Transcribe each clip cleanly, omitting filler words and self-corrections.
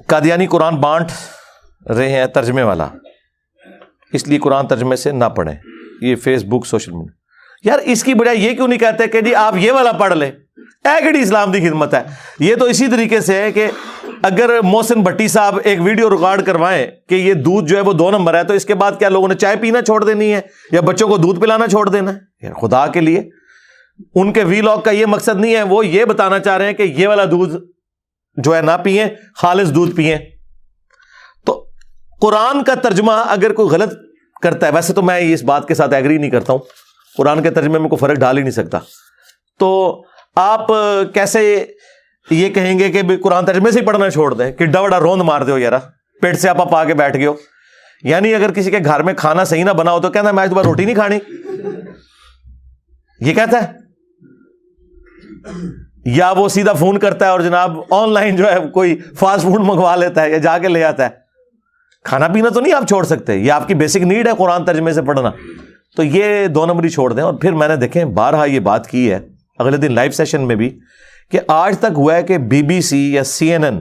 قادیانی قرآن بانٹ رہے ہیں ترجمے والا، اس لیے قرآن ترجمے سے نہ پڑھیں. یہ فیس بک سوشل میڈیا، یار اس کی بجائے یہ کیوں نہیں کہتے کہ جی آپ یہ والا پڑھ لیں؟ ایکڑی اسلام کی خدمت ہے. یہ تو اسی طریقے سے ہے کہ اگر محسن بھٹی صاحب ایک ویڈیو ریکارڈ کروائیں کہ یہ دودھ جو ہے وہ 2 نمبر ہے، تو اس کے بعد کیا لوگوں نے چائے پینا چھوڑ دینی ہے یا بچوں کو دودھ پلانا چھوڑ دینا ہے؟ خدا کے لیے ان کے وی لاگ کا یہ مقصد نہیں ہے. وہ یہ بتانا چاہ رہے ہیں کہ یہ والا دودھ جو ہے نہ پئیں، خالص دودھ پئیں. تو قرآن کا ترجمہ اگر کوئی غلط کرتا ہے، ویسے تو میں اس بات کے ساتھ ایگری نہیں کرتا ہوں، قرآن کے ترجمے میں کوئی فرق ڈال ہی نہیں سکتا، تو آپ کیسے یہ کہیں گے کہ قرآن ترجمے سے ہی پڑھنا چھوڑ دیں کہ ڈوڑا روند مار دو یار، پیٹ سے آپ آ کے بیٹھ گئے ہو. یعنی اگر کسی کے گھر میں کھانا صحیح نہ بنا ہو تو کہنا میں آج دوبارہ روٹی نہیں کھانی، یہ کہتا ہے. یا وہ سیدھا فون کرتا ہے اور جناب آن لائن جو ہے کوئی فاسٹ فوڈ منگوا لیتا ہے یا جا کے لے آتا ہے. کھانا پینا تو نہیں آپ چھوڑ سکتے، یہ آپ کی بیسک نیڈ ہے قرآن ترجمے سے پڑھنا. تو یہ 2 نمبری چھوڑ دیں. اور پھر میں نے دیکھیں بارہا یہ بات کی ہے اگلے دن لائیو سیشن میں بھی کہ آج تک ہوا ہے کہ BBC یا CNN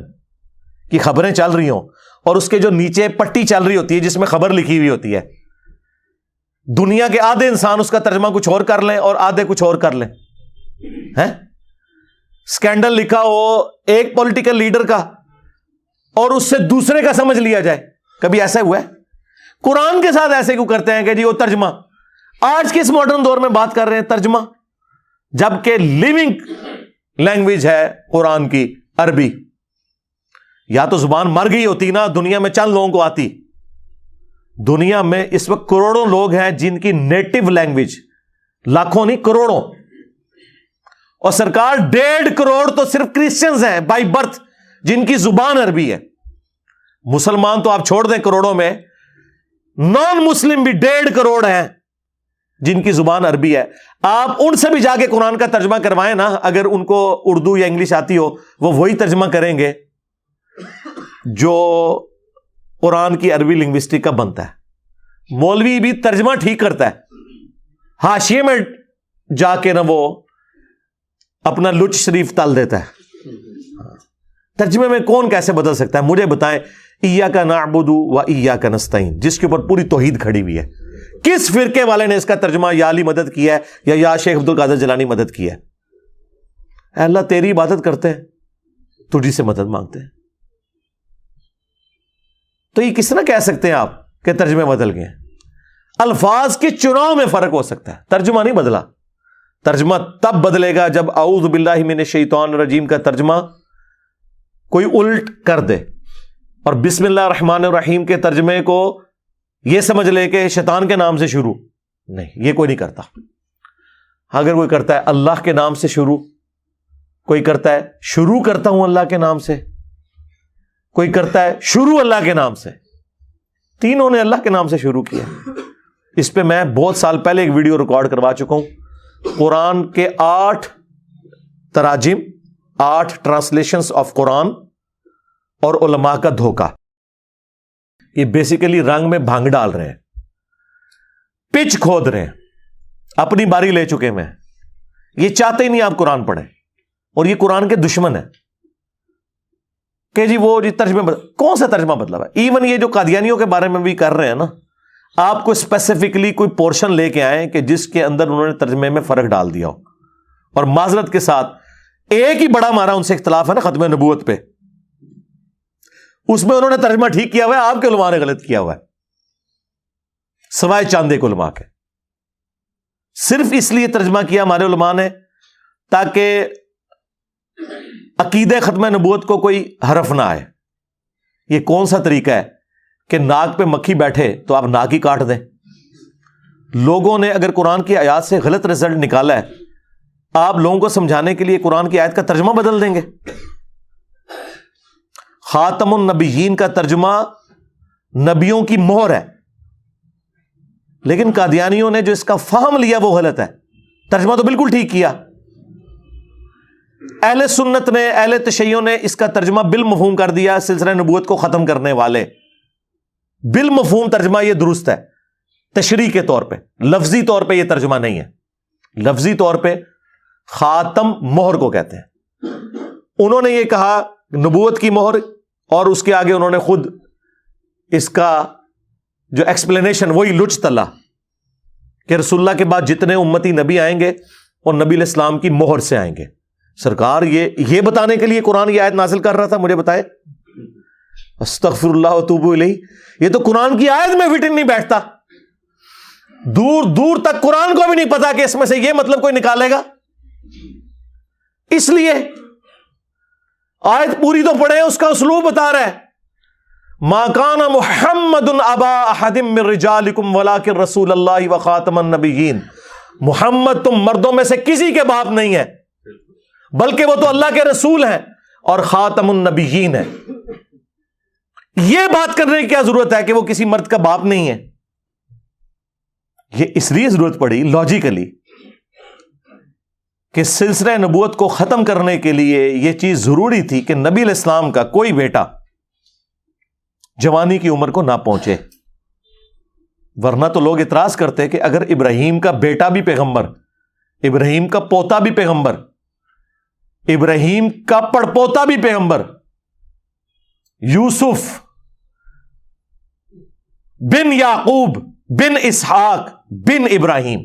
کی خبریں چل رہی ہوں اور اس کے جو نیچے پٹی چل رہی ہوتی ہے جس میں خبر لکھی ہوئی ہوتی ہے، دنیا کے آدھے انسان اس کا ترجمہ کچھ اور کر لیں اور آدھے کچھ اور کر لیں. سکینڈل لکھا ہو ایک پولیٹیکل لیڈر کا اور اس سے دوسرے کا سمجھ لیا جائے. کبھی ایسا ہوا ہے؟ قرآن کے ساتھ ایسے کیوں کرتے ہیں کہ جی وہ ترجمہ. آج کے اس ماڈرن دور میں بات کر رہے ہیں ترجمہ، جبکہ لیونگ لینگویج ہے قرآن کی عربی. یا تو زبان مر گئی ہوتی نا، دنیا میں چند لوگوں کو آتی. دنیا میں اس وقت کروڑوں لوگ ہیں جن کی نیٹو لینگویج، لاکھوں نہیں کروڑوں. اور سرکار 1.5 کروڑ تو صرف کرسچنز ہیں بائی برتھ جن کی زبان عربی ہے. مسلمان تو آپ چھوڑ دیں کروڑوں میں، نان مسلم بھی 1.5 کروڑ ہیں جن کی زبان عربی ہے. آپ ان سے بھی جا کے قرآن کا ترجمہ کروائیں نا، اگر ان کو اردو یا انگلش آتی ہو وہ وہی ترجمہ کریں گے جو قرآن کی عربی لنگوسٹک کا بنتا ہے. مولوی بھی ترجمہ ٹھیک کرتا ہے، حاشیے میں جا کے نا وہ اپنا لچ شریف تل دیتا ہے. ترجمے میں کون کیسے بدل سکتا ہے؟ مجھے بتائیں. ایاک نعبد و ایاک نستعین جس کے اوپر پوری توحید کھڑی ہوئی ہے، کس فرقے والے نے اس کا ترجمہ یا علی مدد کیا ہے یا شیخ عبد القادر جیلانی مدد کیا ہے؟ اے اللہ تیری عبادت کرتے ہیں، تجھی سے مدد مانگتے ہیں. تو یہ کس طرح کہہ سکتے ہیں آپ کہ ترجمے بدل گئے ہیں؟ الفاظ کے چناؤ میں فرق ہو سکتا ہے، ترجمہ نہیں بدلا. ترجمہ تب بدلے گا جب اعوذ باللہ من الشیطان الرجیم کا ترجمہ کوئی الٹ کر دے اور بسم اللہ الرحمن الرحیم کے ترجمے کو یہ سمجھ لے کہ شیطان کے نام سے شروع. نہیں، یہ کوئی نہیں کرتا. اگر کوئی کرتا ہے اللہ کے نام سے شروع، کوئی کرتا ہے شروع کرتا ہوں اللہ کے نام سے، کوئی کرتا ہے شروع اللہ کے نام سے. تینوں نے اللہ کے نام سے شروع کیا. اس پہ میں بہت سال پہلے ایک ویڈیو ریکارڈ کروا چکا ہوں. قرآن کے 8 تراجم، 8 ٹرانسلیشنز آف قرآن اور علماء کا دھوکہ. یہ بیسیکلی رنگ میں بھانگ ڈال رہے ہیں، پچ کھود رہے ہیں، اپنی باری لے چکے ہیں. یہ چاہتے ہی نہیں آپ قرآن پڑھیں اور یہ قرآن کے دشمن ہیں کہ جی وہ ترجمے کون سا ترجمہ بدلا ہے؟ ایون یہ جو قادیانیوں کے بارے میں بھی کر رہے ہیں نا، آپ کو اسپیسیفکلی کوئی پورشن لے کے آئیں کہ جس کے اندر انہوں نے ترجمے میں فرق ڈال دیا ہو. اور معذرت کے ساتھ ایک ہی بڑا ہمارا ان سے اختلاف ہے نا ختم نبوت پہ، اس میں انہوں نے ترجمہ ٹھیک کیا ہوا ہے، آپ کے علماء نے غلط کیا ہوا ہے، سوائے چاند کے علماء کے. صرف اس لیے ترجمہ کیا ہمارے علماء نے تاکہ عقیدہ ختم نبوت کو کوئی حرف نہ آئے. یہ کون سا طریقہ ہے کہ ناک پہ مکھی بیٹھے تو آپ ناک ہی کاٹ دیں؟ لوگوں نے اگر قرآن کی آیات سے غلط رزلٹ نکالا ہے، آپ لوگوں کو سمجھانے کے لیے قرآن کی آیت کا ترجمہ بدل دیں گے. خاتم النبیین کا ترجمہ نبیوں کی مہر ہے، لیکن قادیانیوں نے جو اس کا فہم لیا وہ غلط ہے. ترجمہ تو بالکل ٹھیک کیا. اہل سنت نے، اہل تشیع نے اس کا ترجمہ بالمفہوم کر دیا. سلسلہ نبوت کو ختم کرنے والے بالمفہوم ترجمہ یہ درست ہے تشریح کے طور پہ، لفظی طور پہ یہ ترجمہ نہیں ہے. لفظی طور پہ خاتم مہر کو کہتے ہیں. انہوں نے یہ کہا نبوت کی مہر اور اس کے آگے انہوں نے خود اس کا جو ایکسپلینیشن وہی لچ تلا کہ رسول اللہ کے بعد جتنے امتی نبی آئیں گے اور نبی علیہ السلام کی مہر سے آئیں گے. سرکار یہ بتانے کے لیے قرآن کی آیت نازل کر رہا تھا؟ مجھے بتائے. استغفر اللہ واتوب الیہ. یہ تو قرآن کی آیت میں فٹ نہیں بیٹھتا. دور دور تک قرآن کو بھی نہیں پتا کہ اس میں سے یہ مطلب کوئی نکالے گا. اس لیے آیت پوری تو پڑھے, اس کا اسلوب بتا رہا ہے. ما کان محمد ابا احد من رجالکم ولکن رسول اللہ وخاتم النبیین. محمد تم مردوں میں سے کسی کے باپ نہیں ہے, بلکہ وہ تو اللہ کے رسول ہیں اور خاتم النبیین ہیں. یہ بات کرنے کی کیا ضرورت ہے کہ وہ کسی مرد کا باپ نہیں ہے؟ یہ اس لیے ضرورت پڑی لاجیکلی کہ سلسلہ نبوت کو ختم کرنے کے لیے یہ چیز ضروری تھی کہ نبی علیہ السلام کا کوئی بیٹا جوانی کی عمر کو نہ پہنچے. ورنہ تو لوگ اعتراض کرتے کہ اگر ابراہیم کا بیٹا بھی پیغمبر, ابراہیم کا پوتا بھی پیغمبر, ابراہیم کا پڑپوتا بھی پیغمبر, یوسف بن یعقوب بن اسحاق بن ابراہیم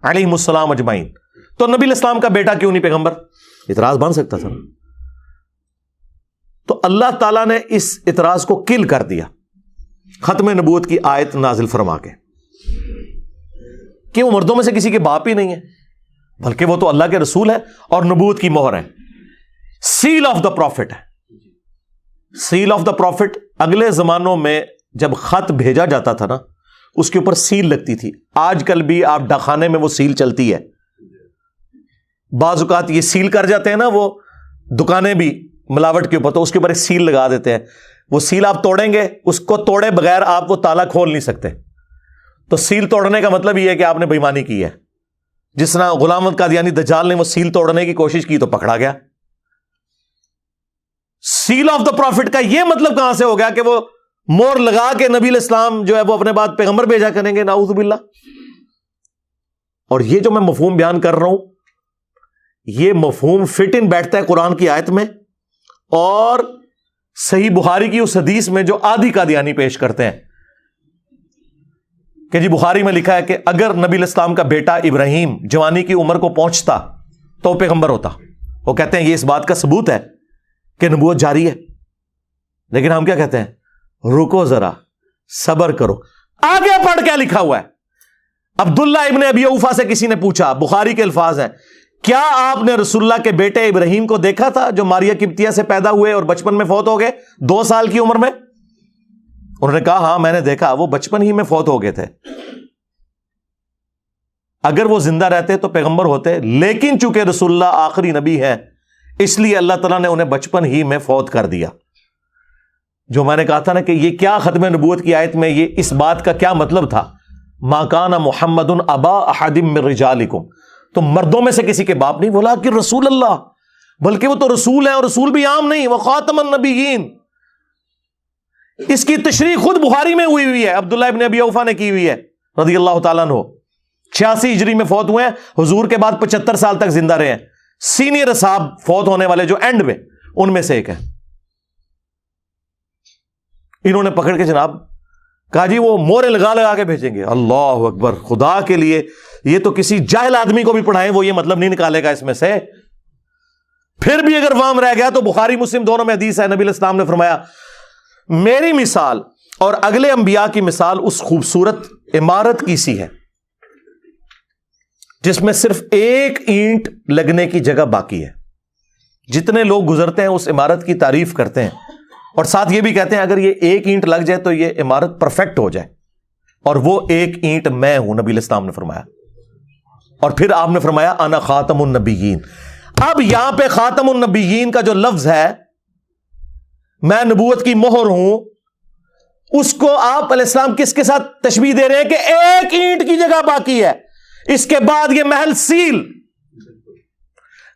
علیہ السلام اجمعین, تو نبی علیہ السلام کا بیٹا کیوں نہیں پیغمبر؟ اعتراض بن سکتا تھا. تو اللہ تعالیٰ نے اس اعتراض کو کل کر دیا ختم نبوت کی آیت نازل فرما کے کہ وہ مردوں میں سے کسی کے باپ ہی نہیں ہے, بلکہ وہ تو اللہ کے رسول ہے اور نبوت کی مہر ہے. سیل آف دا پروفٹ ہے. سیل آف دا پروفٹ اگلے زمانوں میں جب خط بھیجا جاتا تھا نا, اس کے اوپر سیل لگتی تھی. آج کل بھی آپ ڈاکخانے میں وہ سیل چلتی ہے. بعض اوقات یہ سیل کر جاتے ہیں نا وہ دکانیں بھی ملاوٹ کے اوپر, تو اس کے اوپر ایک سیل لگا دیتے ہیں. وہ سیل آپ توڑیں گے, اس کو توڑے بغیر آپ وہ تالا کھول نہیں سکتے. تو سیل توڑنے کا مطلب یہ ہے کہ آپ نے بے ایمانی کی ہے. جس طرح غلام احمد قادیانی دجال نے وہ سیل توڑنے کی کوشش کی تو پکڑا گیا. سیل آف دا پروفٹ کا یہ مطلب کہاں سے ہو گیا کہ وہ مور لگا کے نبی علیہ السلام جو ہے وہ اپنے بعد پیغمبر بھیجا کریں گے؟ نعوذ باللہ. اور یہ جو میں مفہوم بیان کر رہا ہوں, یہ مفہوم فٹ ان بیٹھتا ہے قرآن کی آیت میں اور صحیح بخاری کی اس حدیث میں جو آدھی قادیانی پیش کرتے ہیں کہ جی بخاری میں لکھا ہے کہ اگر نبی علیہ السلام کا بیٹا ابراہیم جوانی کی عمر کو پہنچتا تو پیغمبر ہوتا. وہ کہتے ہیں یہ اس بات کا ثبوت ہے کہ نبوت جاری ہے. لیکن ہم کیا کہتے ہیں؟ رکو ذرا, صبر کرو. آگے پڑھ کیا لکھا ہوا ہے. عبداللہ ابن ابی اوفا سے کسی نے پوچھا, بخاری کے الفاظ ہیں, کیا آپ نے رسول اللہ کے بیٹے ابراہیم کو دیکھا تھا جو ماریہ قبطیہ سے پیدا ہوئے اور بچپن میں فوت ہو گئے 2 سال کی عمر میں؟ انہوں نے کہا ہاں میں نے دیکھا, وہ بچپن ہی میں فوت ہو گئے تھے. اگر وہ زندہ رہتے تو پیغمبر ہوتے, لیکن چونکہ رسول اللہ آخری نبی ہے اس لیے اللہ تعالیٰ نے انہیں بچپن ہی میں فوت کر دیا. جو میں نے کہا تھا نا کہ یہ کیا ختم نبوت کی آیت میں یہ اس بات کا کیا مطلب تھا؟ ما کان محمد ابا احد من رجالکم, تو مردوں میں سے کسی کے باپ نہیں, بولا کہ رسول اللہ, بلکہ وہ تو رسول ہیں اور رسول بھی عام نہیں, وہ خاتم النبیین. اس کی تشریح خود بخاری میں ہوئی ہے, عبداللہ ابن ابی اوفا نے کی ہوئی ہے رضی اللہ تعالیٰ عنہ. 86 ہجری میں فوت ہوئے ہیں, حضور کے بعد 75 سال تک زندہ رہے ہیں. سینئر اصحاب فوت ہونے والے جو اینڈ میں, ان میں سے ایک ہے. انہوں نے پکڑ کے جناب کہا جی وہ مورے لگا لگا کے بھیجیں گے. اللہ اکبر, خدا کے لیے یہ تو کسی جاہل آدمی کو بھی پڑھائیں وہ یہ مطلب نہیں نکالے گا اس میں سے. پھر بھی اگر وام رہ گیا تو بخاری مسلم دونوں میں حدیث ہے, نبی علیہ السلام نے فرمایا میری مثال اور اگلے انبیاء کی مثال اس خوبصورت عمارت کی سی ہے جس میں صرف ایک اینٹ لگنے کی جگہ باقی ہے. جتنے لوگ گزرتے ہیں اس عمارت کی تعریف کرتے ہیں اور ساتھ یہ بھی کہتے ہیں اگر یہ ایک اینٹ لگ جائے تو یہ عمارت پرفیکٹ ہو جائے, اور وہ ایک اینٹ میں ہوں, نبی علیہ السلام نے فرمایا. اور پھر آپ نے فرمایا انا خاتم النبیین. اب یہاں پہ خاتم النبیین کا جو لفظ ہے, میں نبوت کی مہر ہوں, اس کو آپ علیہ السلام کس کے ساتھ تشبیہ دے رہے ہیں کہ ایک اینٹ کی جگہ باقی ہے, اس کے بعد یہ محل سیل.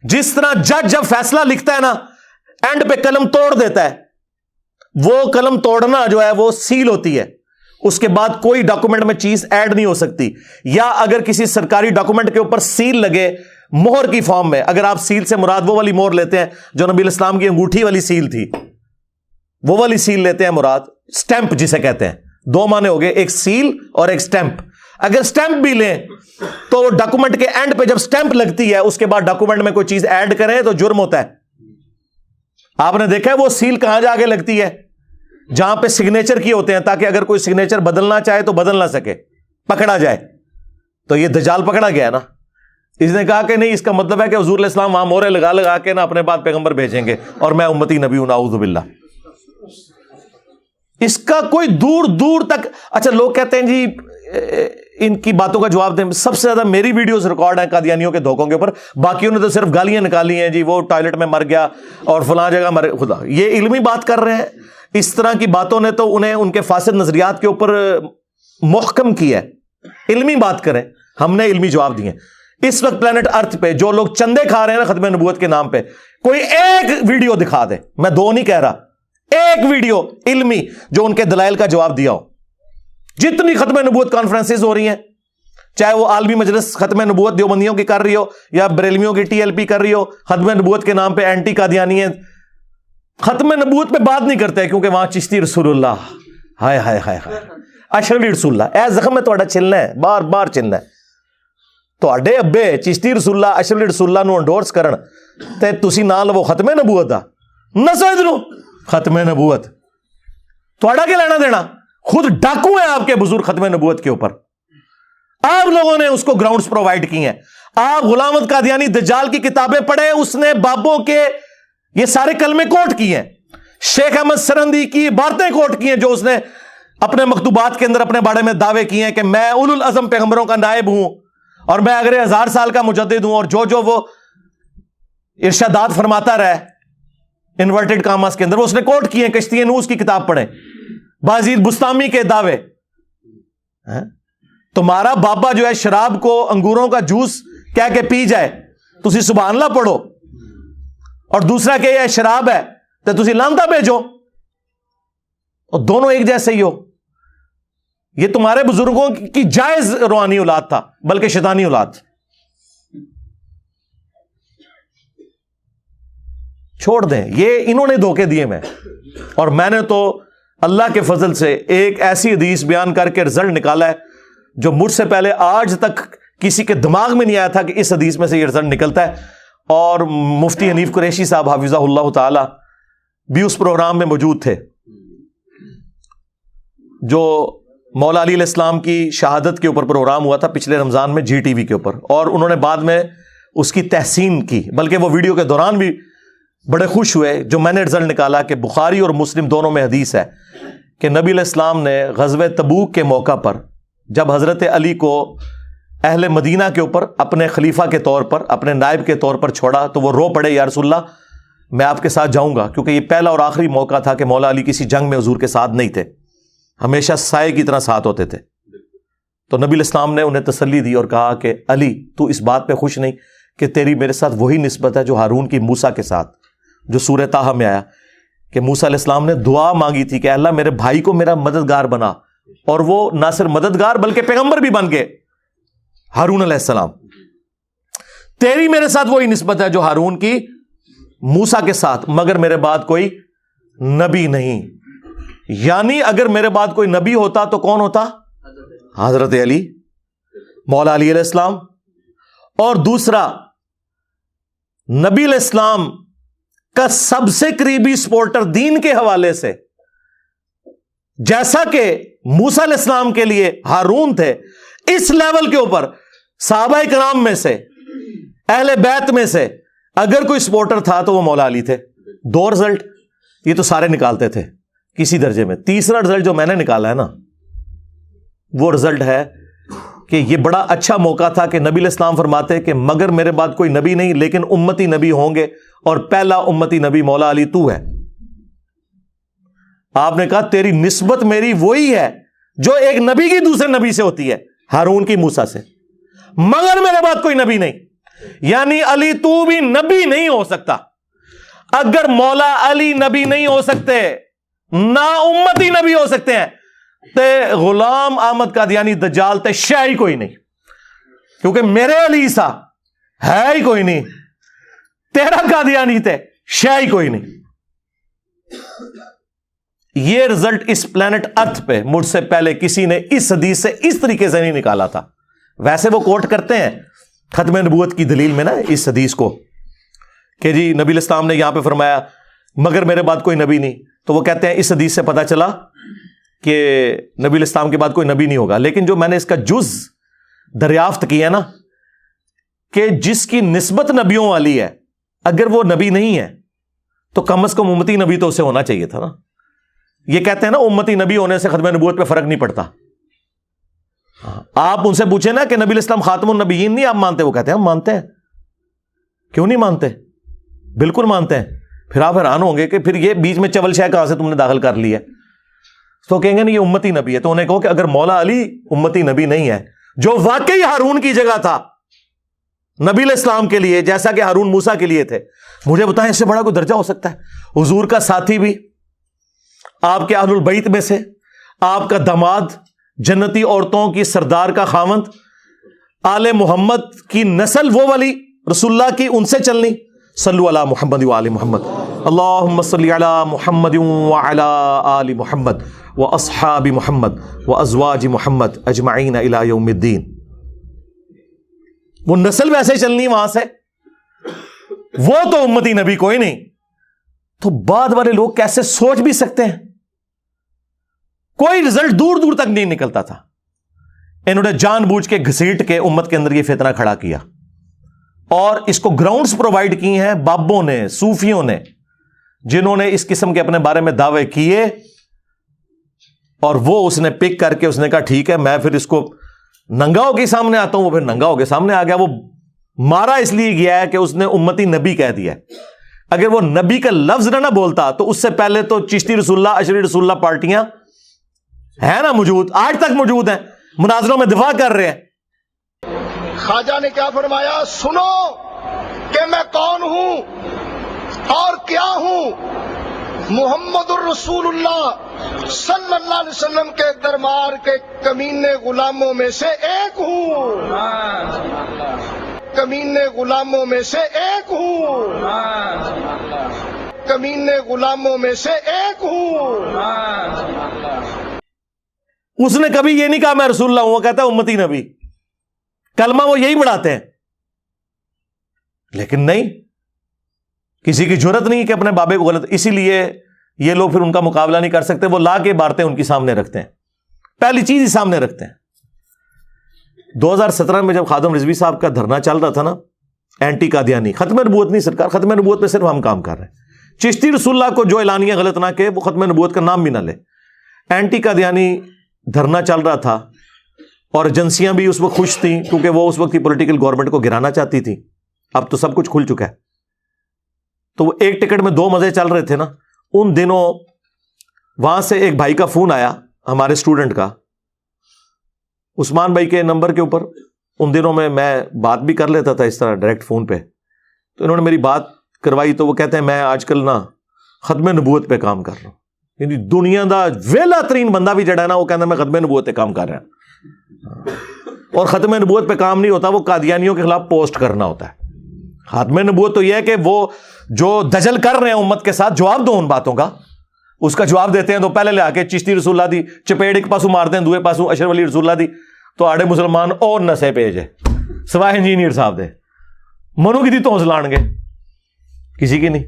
جس طرح جج جب فیصلہ لکھتا ہے نا, اینڈ پہ قلم توڑ دیتا ہے, وہ قلم توڑنا جو ہے وہ سیل ہوتی ہے, اس کے بعد کوئی ڈاکومنٹ میں چیز ایڈ نہیں ہو سکتی. یا اگر کسی سرکاری ڈاکومنٹ کے اوپر سیل لگے مہر کی فارم میں, اگر آپ سیل سے مراد وہ والی مہر لیتے ہیں جو نبی علیہ السلام کی انگوٹھی والی سیل تھی, وہ والی سیل لیتے ہیں مراد, سٹیمپ جسے کہتے ہیں. دو معنی ہو گئے, ایک سیل اور ایک سٹیمپ. اگر سٹیمپ بھی لیں تو ڈاکومنٹ کے اینڈ پہ جب سٹیمپ لگتی ہے اس کے بعد ڈاکومنٹ میں کوئی چیز ایڈ کریں تو جرم ہوتا ہے. آپ نے دیکھا ہے وہ سیل کہاں جا کے لگتی ہے؟ جہاں پہ سگنیچر کیے ہوتے ہیں, تاکہ اگر کوئی سگنیچر بدلنا چاہے تو بدل نہ سکے, پکڑا جائے. تو یہ دجال پکڑا گیا نا. اس نے کہا کہ نہیں, اس کا مطلب ہے کہ حضور علیہ السلام وہاں مورے لگا لگا کے نا اپنے بعد پیغمبر بھیجیں گے اور میں امتی نبی ہوں, نعوذ باللہ. اس کا کوئی دور دور تک. اچھا لوگ کہتے ہیں جی ان کی باتوں کا جواب دیں. سب سے زیادہ میری ویڈیوز ریکارڈ ہیں قادیانیوں کے دھوکوں کے اوپر, باقیوں نے تو صرف گالیاں نکالی ہیں, جی وہ ٹوائلٹ میں مر گیا اور فلاں جگہ مر. خدا یہ علمی بات کر رہے ہیں. اس طرح کی باتوں نے تو انہیں ان کے فاسد نظریات کے اوپر محکم کیا ہے. علمی بات کریں, ہم نے علمی جواب دیے. اس وقت پلانٹ ارتھ پہ جو لوگ چندے کھا رہے ہیں نا ختم نبوت کے نام پہ, کوئی ایک ویڈیو دکھا دے, میں دو نہیں کہہ رہا, ایک ویڈیو علمی جو ان کے دلائل کا جواب دیا ہو. جتنی ختم نبوت کانفرنسز ہو رہی ہیں, چاہے وہ عالمی مجلس ختم نبوت دیوبندیوں کی کر رہی ہو یا بریلویوں کی TLP کر رہی ہو, ختم نبوت کے نام پہ اینٹی قادیانی ہیں. ختم نبوت پہ بات نہیں کرتے کیونکہ وہاں چشتی رسول اللہ, ہائے ہائے ہائے ہائے, اشرفی رسول اللہ, اے زخم میں تھوڑا چلنا ہے, بار بار چلنا ہے. تواڈے ابے چشتی رسول اللہ اشرفی رسول اللہ نو انڈورس کرن تے تسی نہ لو ختم نبوت دا, نسو ادھروں ختم نبوت. تواڈا کیا لینا دینا؟ خود ڈاکو ہیں آپ کے بزرگ ختم نبوت کے اوپر. آپ لوگوں نے اس کو گراؤنڈز پرووائڈ کی ہیں. آپ غلام احمد قادیانی دجال کی کتابیں پڑھیں, اس نے بابوں کے یہ سارے کلمے کوٹ کیے ہیں. شیخ احمد سرندی کی باتیں کوٹ کی ہیں جو اس نے اپنے مکتوبات کے اندر اپنے بارے میں دعوے کیے ہیں کہ میں اولو العزم پیغمبروں کا نائب ہوں اور میں اگلے 1000 سال کا مجدد ہوں, اور جو وہ ارشادات فرماتا رہے انورٹڈ کاماس کے اندر وہ اس نے کوٹ کیے ہیں. کشتی نوح کی کتاب پڑھیں, بازید بستامی کے دعوے. تمہارا بابا جو ہے شراب کو انگوروں کا جوس کہہ کے پی جائے تسی سبحان اللہ پڑھو, اور دوسرا کہ یہ شراب ہے تو تسی لانتا بھیجو, اور دونوں ایک جیسے ہی ہو. یہ تمہارے بزرگوں کی جائز روحانی اولاد تھا بلکہ شیطانی اولاد. چھوڑ دیں, یہ انہوں نے دھوکے دیے میں, اور میں نے تو اللہ کے فضل سے ایک ایسی حدیث بیان کر کے رزلٹ نکالا ہے جو مجھ سے پہلے آج تک کسی کے دماغ میں نہیں آیا تھا کہ اس حدیث میں سے یہ رزلٹ نکلتا ہے. اور مفتی حنیف قریشی صاحب حافظہ اللہ تعالی بھی اس پروگرام میں موجود تھے جو مولا علی علیہ السلام کی شہادت کے اوپر پروگرام ہوا تھا پچھلے رمضان میں GTV کے اوپر, اور انہوں نے بعد میں اس کی تحسین کی, بلکہ وہ ویڈیو کے دوران بھی بڑے خوش ہوئے جو میں نے رزلٹ نکالا کہ بخاری اور مسلم دونوں میں حدیث ہے کہ نبی علیہ السلام نے غزوہ تبوک کے موقع پر جب حضرت علی کو اہل مدینہ کے اوپر اپنے خلیفہ کے طور پر, اپنے نائب کے طور پر چھوڑا تو وہ رو پڑے, یا رسول اللہ میں آپ کے ساتھ جاؤں گا, کیونکہ یہ پہلا اور آخری موقع تھا کہ مولا علی کسی جنگ میں حضور کے ساتھ نہیں تھے, ہمیشہ سائے کی طرح ساتھ ہوتے تھے. تو نبی علیہ السلام نے انہیں تسلی دی اور کہا کہ علی تو اس بات پہ خوش نہیں کہ تیری میرے ساتھ وہی نسبت ہے جو ہارون کی موسیٰ کے ساتھ, جو سورہ طٰہٰ میں آیا کہ موسیٰ علیہ السلام نے دعا مانگی تھی کہ اللہ میرے بھائی کو میرا مددگار بنا, اور وہ نہ صرف مددگار بلکہ پیغمبر بھی بن گئے ہارون علیہ السلام. تیری میرے ساتھ وہی نسبت ہے جو ہارون کی موسیٰ کے ساتھ, مگر میرے بعد کوئی نبی نہیں. یعنی اگر میرے بعد کوئی نبی ہوتا تو کون ہوتا؟ حضرت علی, مولا علی علیہ السلام. اور دوسرا, نبی علیہ السلام کا سب سے قریبی سپورٹر دین کے حوالے سے, جیسا کہ موسیٰ علیہ السلام کے لیے ہارون تھے, اس لیول کے اوپر صحابہ کرام میں سے, اہل بیت میں سے اگر کوئی سپورٹر تھا تو وہ مولا علی تھے. 2 رزلٹ یہ تو سارے نکالتے تھے کسی درجے میں. تیسرا رزلٹ جو میں نے نکالا ہے نا, وہ رزلٹ ہے کہ یہ بڑا اچھا موقع تھا کہ نبی علیہ السلام فرماتے کہ مگر میرے بعد کوئی نبی نہیں لیکن امتی نبی ہوں گے, اور پہلا امتی نبی مولا علی تو ہے. آپ نے کہا تیری نسبت میری وہی ہے جو ایک نبی کی دوسرے نبی سے ہوتی ہے, ہارون کی موسیٰ سے, مگر میرے بعد کوئی نبی نہیں. یعنی علی تو بھی نبی نہیں ہو سکتا. اگر مولا علی نبی نہیں ہو سکتے, نا امتی نبی ہو سکتے ہیں, تے غلام احمد قادیانی دجال تے شے ہی کوئی نہیں, کیونکہ میرے علی سا ہے ہی کوئی نہیں, تیرا قادیانی تے شے ہی کوئی نہیں. یہ رزلٹ اس پلانٹ ارتھ پہ مجھ سے پہلے کسی نے اس حدیث سے اس طریقے سے نہیں نکالا تھا. ویسے وہ کوٹ کرتے ہیں ختم نبوت کی دلیل میں نا اس حدیث کو کہ جی نبی الاسلام نے یہاں پہ فرمایا مگر میرے بعد کوئی نبی نہیں, تو وہ کہتے ہیں اس حدیث سے پتا چلا کہ نبی الاسلام کے بعد کوئی نبی نہیں ہوگا. لیکن جو میں نے اس کا جز دریافت کیا نا کہ جس کی نسبت نبیوں والی ہے, اگر وہ نبی نہیں ہے تو کم از کم امتی نبی تو اسے ہونا چاہیے تھا نا. یہ کہتے ہیں نا امتی نبی ہونے سے ختم نبوت پہ فرق نہیں پڑتا. آپ ان سے پوچھیں نا کہ نبی الاسلام خاتم النبیین نہیں آپ مانتے, وہ کہتے ہیں ہم مانتے ہیں. کیوں نہیں مانتے؟ بالکل مانتے ہیں. پھر آپ حیران ہوں گے کہ پھر یہ بیچ میں چول شے کہاں سے تم نے داخل کر لی ہے. تو کہیں گے نہیں یہ امتی نبی ہے. تو انہیں کہو کہ اگر مولا علی امتی نبی نہیں ہے جو واقعی ہارون کی جگہ تھا نبی الاسلام کے لیے جیسا کہ ہارون موسیٰ کے لیے تھے, مجھے بتائیں اس سے بڑا کوئی درجہ ہو سکتا ہے؟ حضور کا ساتھی بھی, آپ کے اہل البیت میں سے, آپ کا داماد, جنتی عورتوں کی سردار کا خاوند, آل محمد کی نسل وہ والی رسول اللہ کی, ان سے چلنی. صلو علی محمد و آل محمد, اللہم صلی علی محمد و علی آل محمد و اصحاب محمد و ازواج محمد اجمعین الی یوم الدین. وہ نسل ویسے چلنی وہاں سے, وہ تو امتی نبی کوئی نہیں. تو بعد والے لوگ کیسے سوچ بھی سکتے ہیں؟ کوئی رزلٹ دور دور تک نہیں نکلتا تھا. انہوں نے جان بوجھ کے گھسیٹ کے امت کے اندر یہ فتنہ کھڑا کیا اور اس کو گراؤنڈز پرووائڈ کی ہیں بابوں نے, صوفیوں نے, جنہوں نے اس قسم کے اپنے بارے میں دعوے کیے, اور وہ اس نے پک کر کے اس نے کہا ٹھیک ہے میں پھر اس کو ننگا ہو کے سامنے آتا ہوں. وہ پھر ننگا ہو کے سامنے آ گیا. وہ مارا اس لیے گیا ہے کہ اس نے امتی نبی کہہ دیا. اگر وہ نبی کا لفظ نہ بولتا تو اس سے پہلے تو چشتی رسول اللہ, اشری رسول اللہ پارٹیاں ہے نا موجود, آج تک موجود ہیں, مناظروں میں دفاع کر رہے ہیں. خواجہ نے کیا فرمایا؟ سنو کہ میں کون ہوں اور کیا ہوں. محمد الرسول اللہ صلی اللہ علیہ وسلم کے دربار کے کمینے غلاموں میں سے ایک ہوں. کمینے غلاموں میں سے ایک ہوں. کمینے غلاموں میں سے ایک ہوں. اس نے کبھی یہ نہیں کہا میں رسول اللہ ہوں, وہ کہتا ہے امتی نبی. کلمہ وہ یہی بڑھاتے ہیں, لیکن نہیں, کسی کی جرت نہیں کہ اپنے بابے کو غلط. اسی لیے یہ لوگ پھر ان کا مقابلہ نہیں کر سکتے. وہ لا کے باتیں ان کی سامنے رکھتے ہیں, پہلی چیز ہی سامنے رکھتے ہیں. 2017 میں جب خادم رضوی صاحب کا دھرنا چل رہا تھا نا, اینٹی قادیانی, ختم نبوت نہیں سرکار, ختم نبوت پہ صرف ہم کام کر رہے ہیں. چشتی رسول اللہ کو جو اعلانیہ غلط نہ کہ وہ ختم نبوت کا نام بھی نہ لے. اینٹی قادیانی دھرنا چل رہا تھا اور ایجنسیاں بھی اس وقت خوش تھیں کیونکہ وہ اس وقت کی پولیٹیکل گورنمنٹ کو گرانا چاہتی تھی. اب تو سب کچھ کھل چکا ہے. تو وہ ایک ٹکٹ میں دو مزے چل رہے تھے نا. ان دنوں وہاں سے ایک بھائی کا فون آیا, ہمارے اسٹوڈنٹ کا, عثمان بھائی کے نمبر کے اوپر. ان دنوں میں بات بھی کر لیتا تھا اس طرح ڈائریکٹ فون پہ. تو انہوں نے میری بات کروائی تو وہ کہتے ہیں میں آج کل نا ختم نبوت پہ کام کر رہا ہوں. یعنی دنیا دا ویلا ترین بندہ بھی جڑا ہے نا وہ کہتا ہے میں ختم نبوت پہ کام کر رہا ہوں. اور ختم نبوت پہ کام نہیں ہوتا, وہ قادیانیوں کے خلاف پوسٹ کرنا ہوتا ہے. ختم نبوت تو یہ ہے کہ وہ جو دجل کر رہے ہیں امت کے ساتھ جواب دو ان باتوں کا. اس کا جواب دیتے ہیں تو پہلے لے آ کے چشتی رسول اللہ دی چپیڑ ایک پاسو مار دیں, دوے پاسو اشرف علی رسول اللہ دی, تو آڑے مسلمان اور نسے پیج ہے سوائے انجینئر صاحب دے. منو کی دی تو لان گے, کسی کی نہیں.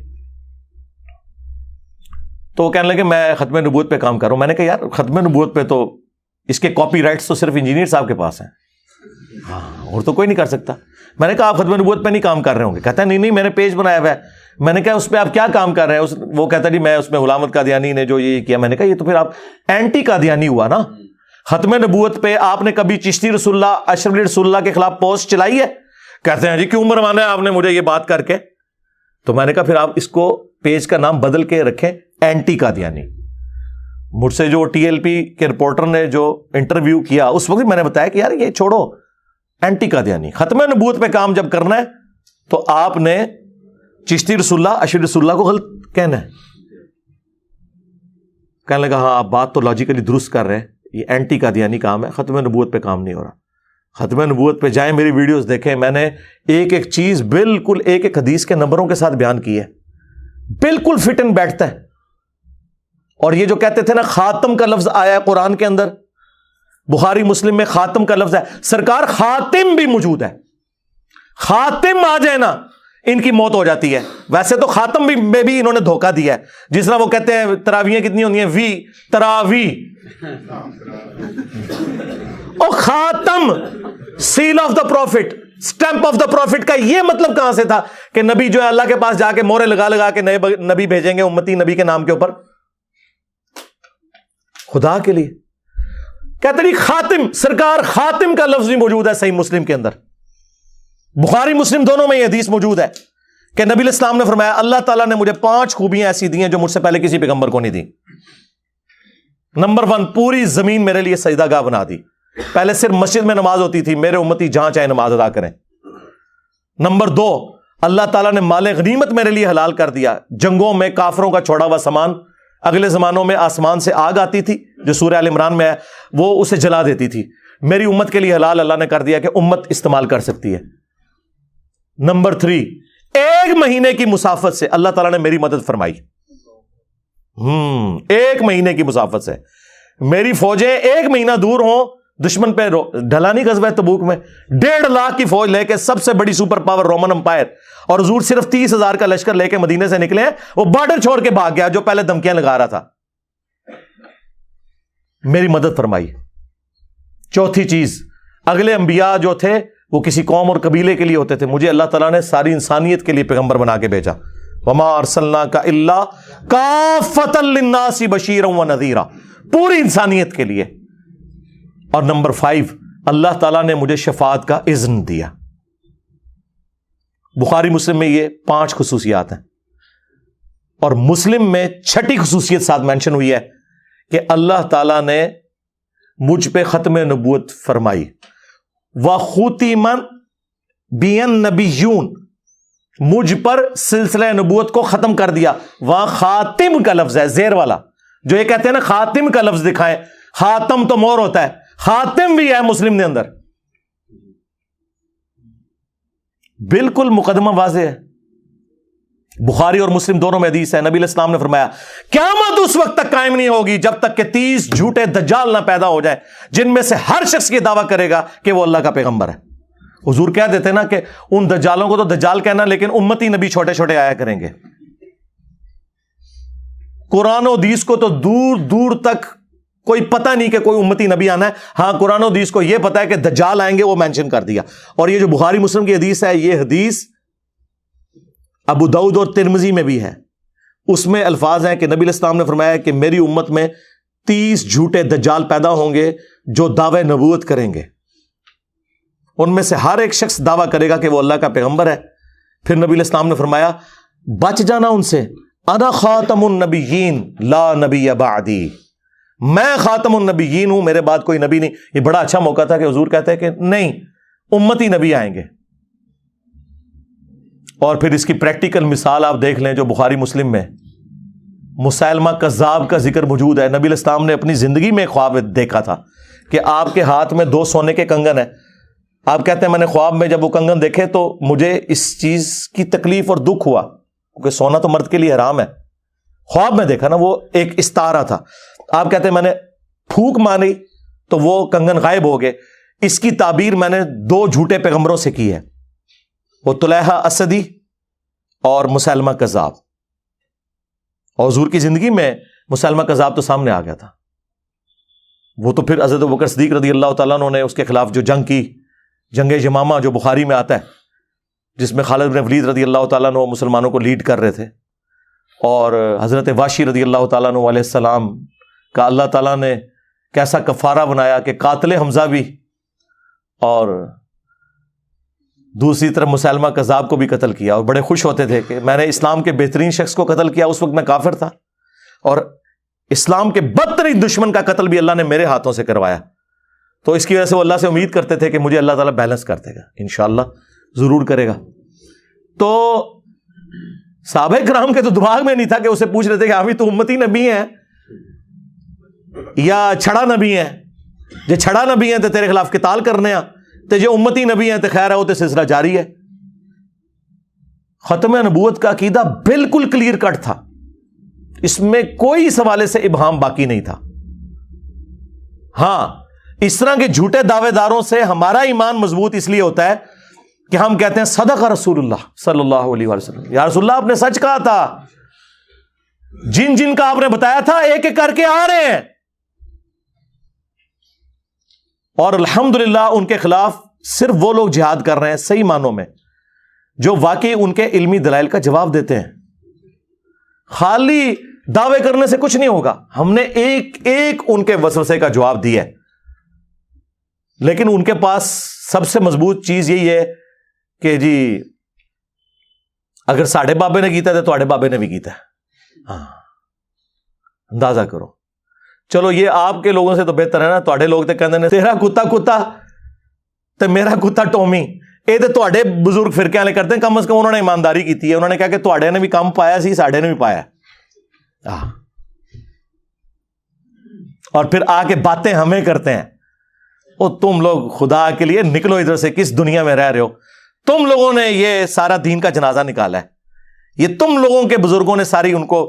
تو وہ کہنے لگے میں ختم نبوت پہ کام کر رہا ہوں. میں نے کہا یار ختم نبوت پہ تو اس کے کاپی رائٹس تو صرف انجینئر صاحب کے پاس ہیں, اور تو کوئی نہیں کر سکتا. میں نے کہا آپ ختم نبوت پہ نہیں کام کر رہے ہوں گے. کہتا ہے نہیں میں نے پیج بنایا ہوا ہے. میں نے کہا اس پہ آپ کیا کام کر رہے ہیں؟ وہ کہتا جی میں اس میں غلام قادیانی نے جو یہ کیا. میں نے کہا یہ تو پھر آپ اینٹی قادیانی ہوا نا. ختم نبوت پہ آپ نے کبھی چشتی رسول اللہ, اشرف علی رسول اللہ کے خلاف پوسٹ چلائی ہے؟ کہتے ہیں جی کیوں مروانا ہے آپ نے مجھے یہ بات کر کے. تو میں نے کہا پھر آپ اس کو پیج کا نام بدل کے رکھیں اینٹی قادیانی. مجھ سے جو ٹی ایل پی کے رپورٹر نے جو انٹرویو کیا اس وقت میں نے بتایا کہ یار یہ چھوڑو اینٹی قادیانی, ختم نبوت پہ کام جب کرنا ہے تو آپ نے چشتی رسول اللہ, اشرف رسول اللہ کو غلط کہنا ہے. کہنے لگا ہاں آپ بات تو لاجیکلی درست کر رہے ہیں, یہ اینٹی قادیانی کام ہے, ختم نبوت پہ کام نہیں ہو رہا. ختم نبوت پہ جائیں, میری ویڈیوز دیکھیں, میں نے ایک ایک چیز بالکل ایک ایک حدیث کے نمبروں کے ساتھ بیان کی ہے, بالکل فٹ اینڈ بیٹھتا ہے. اور یہ جو کہتے تھے نا خاتم کا لفظ آیا ہے قرآن کے اندر، بخاری مسلم میں خاتم کا لفظ ہے، سرکار خاتم بھی موجود ہے، خاتم آ جائے نا ان کی موت ہو جاتی ہے۔ ویسے تو خاتم بھی میں بھی انہوں نے دھوکہ دیا ہے، جس طرح وہ کہتے ہیں تراویحیں کتنی ہوتی ہیں، وی تراوی، اور خاتم seal of the prophet, stamp of the prophet کا یہ مطلب کہاں سے تھا کہ نبی جو ہے اللہ کے پاس جا کے مورے لگا لگا کے نئے نبی بھیجیں گے امتی نبی کے نام کے اوپر؟ خدا کے لیے کہتے نہیں خاتم، سرکار خاتم کا لفظ بھی موجود ہے صحیح مسلم کے اندر، بخاری مسلم دونوں میں یہ حدیث موجود ہے کہ نبی علیہ السلام نے فرمایا اللہ تعالیٰ نے مجھے 5 خوبیاں ایسی دی ہیں جو مجھ سے پہلے کسی پیغمبر کو نہیں دی۔ نمبر 1، پوری زمین میرے لیے سجدہ گاہ بنا دی، پہلے صرف مسجد میں نماز ہوتی تھی، میرے امتی جہاں چاہے نماز ادا کریں۔ نمبر 2، اللہ تعالیٰ نے مال غنیمت میرے لیے حلال کر دیا، جنگوں میں کافروں کا چھوڑا ہوا سامان، اگلے زمانوں میں آسمان سے آگ آتی تھی جو سورہ آل عمران میں ہے، وہ اسے جلا دیتی تھی، میری امت کے لیے حلال اللہ نے کر دیا کہ امت استعمال کر سکتی ہے۔ نمبر 3، 1 مہینے کی مسافت سے اللہ تعالیٰ نے میری مدد فرمائی، 1 مہینے کی مسافت سے میری فوجیں 1 مہینہ دور ہوں، دشمن پہ ڈھلا نہیں غزوہ تبوک میں 1.5 لاکھ کی فوج لے کے، سب سے بڑی سپر پاور رومن امپائر، اور حضور صرف 30,000 کا لشکر لے کے مدینے سے نکلے ہیں، وہ بارڈر چھوڑ کے بھاگ گیا جو پہلے دھمکیاں لگا رہا تھا، میری مدد فرمائی۔ چوتھی چیز، اگلے انبیاء جو تھے وہ کسی قوم اور قبیلے کے لیے ہوتے تھے، مجھے اللہ تعالیٰ نے ساری انسانیت کے لیے پیغمبر بنا کے بھیجا، وما ارسلناک الا کافۃ للناس بشیرا ونذیرا، پوری انسانیت کے لیے۔ اور نمبر 5، اللہ تعالیٰ نے مجھے شفاعت کا اذن دیا۔ بخاری مسلم میں یہ 5 خصوصیات ہیں، اور مسلم میں 6ٹھی خصوصیت ساتھ مینشن ہوئی ہے کہ اللہ تعالیٰ نے مجھ پہ ختم نبوت فرمائی، وَخُتِمَ بِيَ النَّبِيُّونَ، مجھ پر سلسلہ نبوت کو ختم کر دیا۔ وہاں خاتم کا لفظ ہے، زیر والا، جو یہ کہتے ہیں نا خاتم کا لفظ دکھائیں، خاتم تو مور ہوتا ہے، خاتم بھی ہے مسلم نے اندر، بالکل مقدمہ واضح ہے۔ بخاری اور مسلم دونوں میں حدیث ہے، نبی علیہ السلام نے فرمایا قیامت اس وقت تک قائم نہیں ہوگی جب تک کہ 30 جھوٹے دجال نہ پیدا ہو جائے، جن میں سے ہر شخص یہ دعویٰ کرے گا کہ وہ اللہ کا پیغمبر ہے۔ حضور کہہ دیتے نا کہ ان دجالوں کو تو دجال کہنا، لیکن امتی نبی چھوٹے چھوٹے آیا کریں گے۔ قرآن و حدیث کو تو دور دور تک کوئی پتہ نہیں کہ کوئی امتی نبی آنا ہے، ہاں قرآن و حدیث کو یہ پتہ ہے کہ دجال آئیں گے، وہ مینشن کر دیا۔ اور یہ جو بخاری مسلم کی حدیث ہے، یہ حدیث ابو داؤد اور ترمذی میں بھی ہے، اس میں الفاظ ہیں کہ نبی علیہ السلام نے فرمایا کہ میری امت میں 30 جھوٹے دجال پیدا ہوں گے جو دعوے نبوت کریں گے، ان میں سے ہر ایک شخص دعویٰ کرے گا کہ وہ اللہ کا پیغمبر ہے۔ پھر نبی علیہ السلام نے فرمایا بچ جانا ان سے، انا خاتم النبیین لا نبی بعدی، میں خاتم النبیین ہوں، میرے بعد کوئی نبی نہیں۔ یہ بڑا اچھا موقع تھا کہ حضور کہتے ہیں کہ نہیں، امتی نبی آئیں گے۔ اور پھر اس کی پریکٹیکل مثال آپ دیکھ لیں جو بخاری مسلم میں مسیلمہ کذاب کا ذکر موجود ہے۔ نبی علیہ السلام نے اپنی زندگی میں خواب دیکھا تھا کہ آپ کے ہاتھ میں 2 سونے کے کنگن ہیں۔ آپ کہتے ہیں میں نے خواب میں جب وہ کنگن دیکھے تو مجھے اس چیز کی تکلیف اور دکھ ہوا، کیونکہ سونا تو مرد کے لیے حرام ہے۔ خواب میں دیکھا نا، وہ ایک استارہ تھا۔ آپ کہتے ہیں میں نے پھونک ماری تو وہ کنگن غائب ہو گئے۔ اس کی تعبیر میں نے 2 جھوٹے پیغمبروں سے کی ہے، وہ طلحہ اسدی اور مسیلمہ کذاب۔ اور حضور کی زندگی میں مسیلمہ کذاب تو سامنے آ گیا تھا، وہ تو پھر حضرت ابوبکر صدیق رضی اللہ تعالیٰ عنہ نے اس کے خلاف جو جنگ کی، جنگ یمامہ جو بخاری میں آتا ہے، جس میں خالد بن ولید رضی اللہ تعالیٰ عنہ مسلمانوں کو لیڈ کر رہے تھے، اور حضرت واشی رضی اللہ تعالیٰ عنہ علیہ السلام کا اللہ تعالیٰ نے کیسا کفارہ بنایا کہ قاتل حمزہ بھی اور دوسری طرف مسیلمہ کذاب کو بھی قتل کیا، اور بڑے خوش ہوتے تھے کہ میں نے اسلام کے بہترین شخص کو قتل کیا، اس وقت میں کافر تھا، اور اسلام کے بدترین دشمن کا قتل بھی اللہ نے میرے ہاتھوں سے کروایا۔ تو اس کی وجہ سے وہ اللہ سے امید کرتے تھے کہ مجھے اللہ تعالیٰ بیلنس کر دے گا، انشاءاللہ ضرور کرے گا۔ تو صحابہ کرام کے تو دماغ میں نہیں تھا کہ اسے پوچھ رہے تھے کہ ابھی تو امتی نبی ہیں یا چھڑا نبی ہیں، جو چھڑا نبی ہیں تو تیرے خلاف قتال کرنے ہیں، تو جو امتی نبی ہیں تو خیر ہے، وہ تو سلسلہ جاری ہے۔ ختم نبوت کا عقیدہ بالکل کلیئر کٹ تھا، اس میں کوئی اس حوالے سے ابہام باقی نہیں تھا. ہاں اس طرح کے جھوٹے دعوے داروں سے ہمارا ایمان مضبوط اس لیے ہوتا ہے کہ ہم کہتے ہیں صدق رسول اللہ صلی اللہ علیہ وسلم, یا رسول اللہ آپ نے سچ کہا تھا, جن جن کا آپ نے بتایا تھا ایک ایک کر کے آ رہے ہیں, اور الحمدللہ ان کے خلاف صرف وہ لوگ جہاد کر رہے ہیں صحیح معنوں میں جو واقعی ان کے علمی دلائل کا جواب دیتے ہیں. خالی دعوے کرنے سے کچھ نہیں ہوگا, ہم نے ایک ایک ان کے وسوسے کا جواب دیا ہے, لیکن ان کے پاس سب سے مضبوط چیز یہی ہے کہ جی اگر ساڈے بابے نے کیتا ہے تو تواڈے بابے نے بھی کیتا ہے. ہاں اندازہ کرو. چلو یہ آپ کے لوگوں سے تو بہتر ہے نا, تواڈے لوگ تے کہندے نے تیرا کتا کتا تے میرا کتا ٹومی, یہ تو تواڈے بزرگ فرقے والے کرتے ہیں, کم از کم انہوں نے ایمانداری کی ہے, انہوں نے کہا کہ تواڈے نے بھی کام پایا سی ساڈے نے بھی پایا. اور پھر آ کے باتیں ہمیں کرتے ہیں, او تم لوگ خدا کے لیے نکلو ادھر سے, کس دنیا میں رہ رہے ہو, تم لوگوں نے یہ سارا دین کا جنازہ نکالا ہے, یہ تم لوگوں کے بزرگوں نے ساری ان کو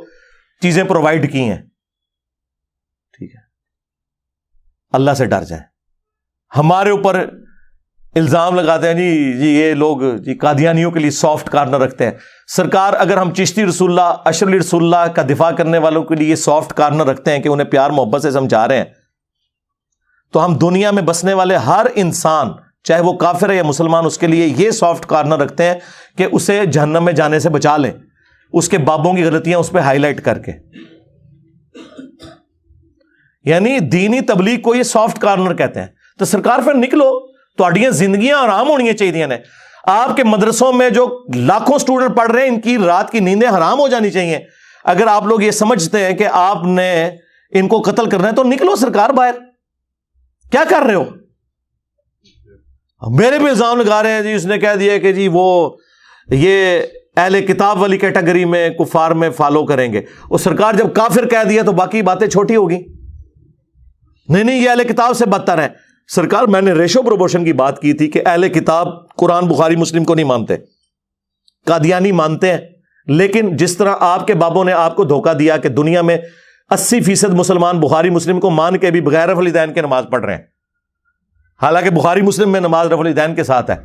چیزیں پرووائڈ کی ہیں. ٹھیک ہے, اللہ سے ڈر جائیں. ہمارے اوپر الزام لگاتے ہیں جی یہ لوگ جی قادیانیوں کے لیے سافٹ کارنر رکھتے ہیں. سرکار اگر ہم چشتی رسول اللہ اشرف علی رسول اللہ کا دفاع کرنے والوں کے لیے سافٹ کارنر رکھتے ہیں کہ انہیں پیار محبت سے سمجھا رہے ہیں, تو ہم دنیا میں بسنے والے ہر انسان چاہے وہ کافر ہے یا مسلمان اس کے لیے یہ سافٹ کارنر رکھتے ہیں کہ اسے جہنم میں جانے سے بچا لیں, اس کے بابوں کی غلطیاں اس پہ ہائی لائٹ کر کے. یعنی دینی تبلیغ کو یہ سافٹ کارنر کہتے ہیں. تو سرکار پھر نکلو, تہاڈیاں زندگیاں آرام ہونی چاہیے نے. آپ کے مدرسوں میں جو لاکھوں سٹوڈنٹ پڑھ رہے ہیں ان کی رات کی نیندیں حرام ہو جانی چاہیے. اگر آپ لوگ یہ سمجھتے ہیں کہ آپ نے ان کو قتل کرنا ہے تو نکلو سرکار باہر, کیا کر رہے ہو؟ میرے بھی الزام لگا رہے ہیں جی اس نے کہہ دیا کہ جی وہ یہ اہل کتاب والی کیٹیگری میں کفار میں فالو کریں گے. اور سرکار جب کافر کہہ دیا تو باقی باتیں چھوٹی ہوگی. نہیں یہ اہل کتاب سے بدتر ہے. سرکار میں نے ریشو پروپورشن کی بات کی تھی کہ اہل کتاب قرآن بخاری مسلم کو نہیں مانتے, قادیانی مانتے ہیں, لیکن جس طرح آپ کے بابوں نے آپ کو دھوکہ دیا کہ دنیا میں 80% مسلمان بخاری مسلم کو مان کے بھی بغیر رفع الیدین کے نماز پڑھ رہے ہیں, حالانکہ بخاری مسلم میں نماز رفع الیدین کے ساتھ ہے.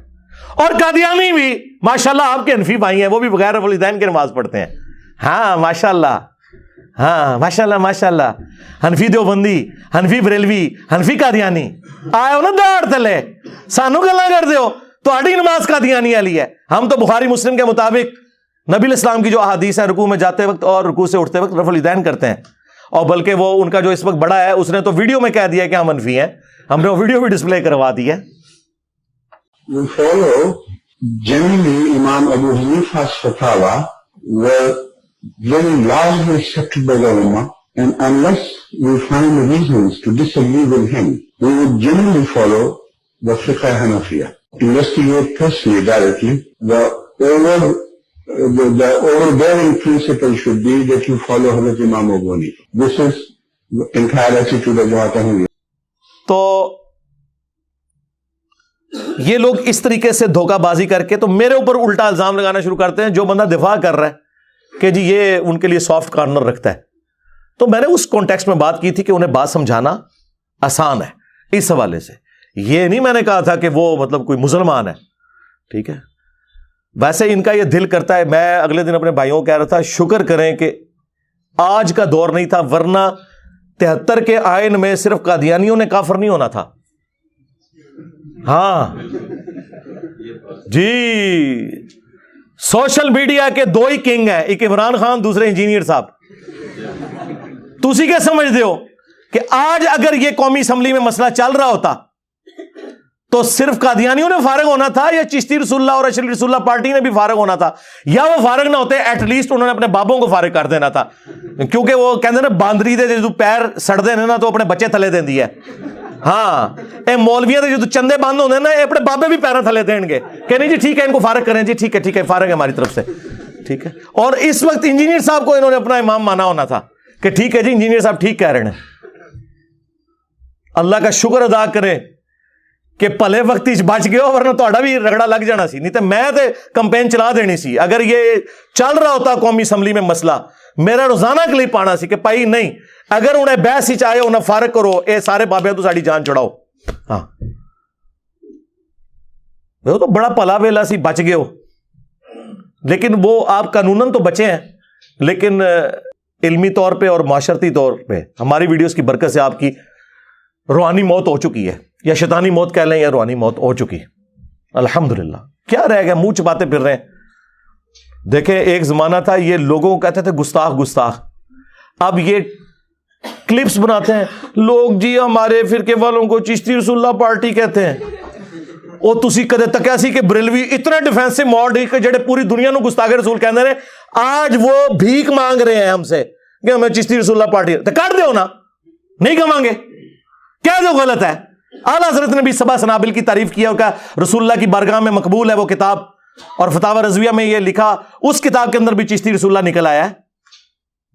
اور قادیانی بھی ماشاءاللہ آپ کے حنفی بھائی ہیں, وہ بھی بغیر رفع الیدین کے نماز پڑھتے ہیں. ہاں ماشاءاللہ, ہاں ماشاءاللہ ماشاءاللہ. حنفی دیوبندی, حنفی بریلوی, حنفی قادیانی آئے ہو نا داڑ تلے, سانو گلا کر دیو تہاڈی نماز قادیانی والی ہے. ہم تو بخاری مسلم کے مطابق نبی الاسلام کی جو احادیث ہیں رکوع میں جاتے وقت اور رکوع سے اٹھتے وقت رفع الیدین کرتے ہیں. اور بلکہ وہ ان کا جو اس وقت بڑا ہے اس نے تو ویڈیو میں کہہ دیا کہ ہم حنفی ہیں, ہم نے وہ ویڈیو بھی ڈسپلے کروا دی ہے. We follow generally Imam Abu Hanifa's fatwa were very largely accepted by the Ummah, and unless we find reasons to disagree with him, we would generally follow the Fiqh Hanafiya. Investigate personally, directly. The overbearing principle should be that you follow Hazrat Imam Abu Hanifa. This is the entire attitude of Jamaat-e-Ahmadiyya. تو یہ لوگ اس طریقے سے دھوکہ بازی کر کے تو میرے اوپر الٹا الزام لگانا شروع کرتے ہیں. جو بندہ دفاع کر رہا ہے کہ جی یہ ان کے لیے سافٹ کارنر رکھتا ہے, تو میں نے اس کانٹیکسٹ میں بات کی تھی کہ انہیں بات سمجھانا آسان ہے اس حوالے سے. یہ نہیں میں نے کہا تھا کہ وہ مطلب کوئی مسلمان ہے, ٹھیک ہے. ویسے ان کا یہ دل کرتا ہے, میں اگلے دن اپنے بھائیوں کو کہہ رہا تھا شکر کریں کہ آج کا دور نہیں تھا, ورنہ 73 کے آئین میں صرف قادیانیوں نے کافر نہیں ہونا تھا. ہاں جی, سوشل میڈیا کے دو ہی کنگ ہیں, ایک عمران خان, دوسرے انجینئر صاحب. تسی کیا سمجھتے ہو کہ آج اگر یہ قومی اسمبلی میں مسئلہ چل رہا ہوتا تو صرف قادیانیوں نے فارغ ہونا تھا یا چشتی رسول اللہ اور اشرف علی رسول اللہ پارٹی نے بھی فارغ ہونا تھا, یا وہ فارغ نہ ہوتے ایٹ لیسٹ انہوں نے اپنے بابوں کو فارغ کر دینا تھا. کیونکہ وہ کہتے نا باندری دے جو پیر سڑ دے نا تو اپنے بچے تھلے دیں دی ہے. ہاں اے مولویاں جو چندے بند ہوتے ہیں نا یہ اپنے بابے بھی پیروں تھلے دیں گے کہ نہیں جی ٹھیک ہے ان کو فارغ کریں, جی ٹھیک ہے فارغ ہے ہماری طرف سے, ٹھیک ہے. اور اس وقت انجینئر صاحب کو انہوں نے اپنا امام مانا ہونا تھا کہ ٹھیک ہے جی انجینئر صاحب ٹھیک کہہ رہے ہیں. اللہ کا شکر ادا کرے کہ پلے وقت بچ گئے ہو, ورنہ تہاڈا بھی رگڑا لگ جانا سی. نہیں تو میں تے کمپین چلا دینی سی. اگر یہ چل رہا ہوتا قومی اسمبلی میں مسئلہ میرا روزانہ کلپ آنا سی کہ پائی نہیں اگر انہیں بحث ہی چاہے انہیں فارغ کرو اے سارے بابے تو ساری جان چڑھاؤ. ہاں وہ تو بڑا پلا ویلا سی بچ گئے ہو, لیکن وہ آپ قانوناً تو بچے ہیں, لیکن علمی طور پہ اور معاشرتی طور پہ ہماری ویڈیوز کی برکت سے آپ کی روحانی موت ہو چکی ہے, یا شیطانی موت کہہ لیں یا روحانی موت ہو چکی. الحمدللہ. کیا رہ گیا, منہ چھپاتے پھر رہے ہیں. دیکھیں ایک زمانہ تھا یہ لوگوں کو کہتے تھے گستاخ گستاخ, اب یہ کلپس بناتے ہیں لوگ جی ہمارے فرقے والوں کو چشتی رسول اللہ پارٹی کہتے ہیں. وہ تسی کدے تکیا سی کہ بریلوی اتنا ڈیفینسو موڈ ہے کہ جڑے پوری دنیا نو گستاخ رسول کہندے نے, آج وہ بھیک مانگ رہے ہیں ہم سے کہ ہمیں چشتی رسول اللہ پارٹی, تو کاٹ دیو نا, نہیں کہاں گے, کہہ دو غلط ہے. اعلیٰ حضرت نے بھی سبا سنابل کی تعریف کیا اور کہا رسول اللہ کی بارگاہ میں مقبول ہے وہ کتاب, اور فتاوی رضویہ میں یہ لکھا اس کتاب کے اندر بھی چشتی رسول اللہ نکل آیا ہے.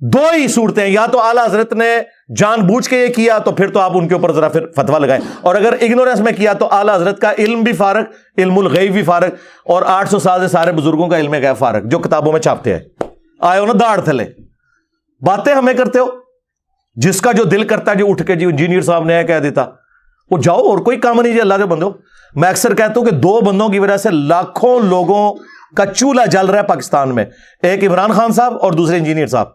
دو ہی صورتیں ہیں, یا تو اعلیٰ حضرت نے جان بوجھ کے یہ کیا تو پھر تو آپ ان کے اوپر ذرا پھر فتویٰ لگائیں, اور اگر اگنورنس میں کیا تو اعلیٰ حضرت کا علم بھی فارغ, علم الغیب بھی فارغ, اور 800 سال سے سارے بزرگوں کا علم غیب فارغ جو کتابوں میں چھاپتے ہیں. آئے ہو نا داڑھ تھلے, باتیں ہمیں کرتے ہو. جس کا جو دل کرتا ہے جو اٹھ کے جی انجینئر صاحب نے کہہ دیتا وہ جاؤ, اور کوئی کام نہیں جی اللہ کے بندو. میں اکثر کہتا ہوں کہ 2 بندوں کی وجہ سے لاکھوں لوگوں کا چولہا جل رہا ہے پاکستان میں, ایک عمران خان صاحب اور دوسرے انجینئر صاحب.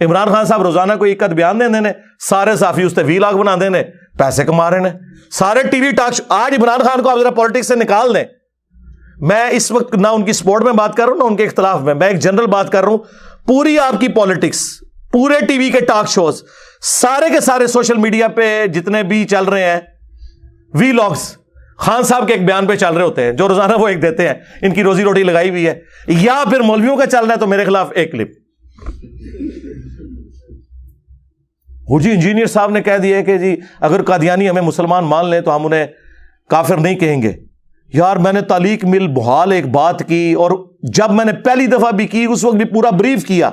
عمران خان صاحب روزانہ کوئی ایک بیان دے دینے, سارے صحافی اس تے ویلاگ بنا دینے, پیسے کما رہے ہیں سارے ٹی وی ٹاک. آج عمران خان کو آپ ذرا پالیٹکس سے نکال دیں. میں اس وقت نہ ان کی سپورٹ میں بات کر رہا ہوں نہ ان کے اختلاف میں ایک جنرل بات کر رہا ہوں. پوری آپ کی پالیٹکس, پورے ٹی وی کے ٹاک شوز, سارے کے سارے سوشل میڈیا پہ جتنے بھی چل رہے ہیں وی لاگز, خان صاحب کے ایک بیان پہ چل رہے ہوتے ہیں جو روزانہ وہ ایک دیتے ہیں, ان کی روزی روٹی لگائی ہوئی ہے. یا پھر مولویوں کا چل رہا ہے تو میرے خلاف ایک کلپ. وہ جی انجینئر صاحب نے کہہ دیا کہ جی اگر قادیانی ہمیں مسلمان مان لیں تو ہم انہیں کافر نہیں کہیں گے. یار میں نے تعلیق مل بحال ایک بات کی, اور جب میں نے پہلی دفعہ بھی کی اس وقت بھی پورا بریف کیا.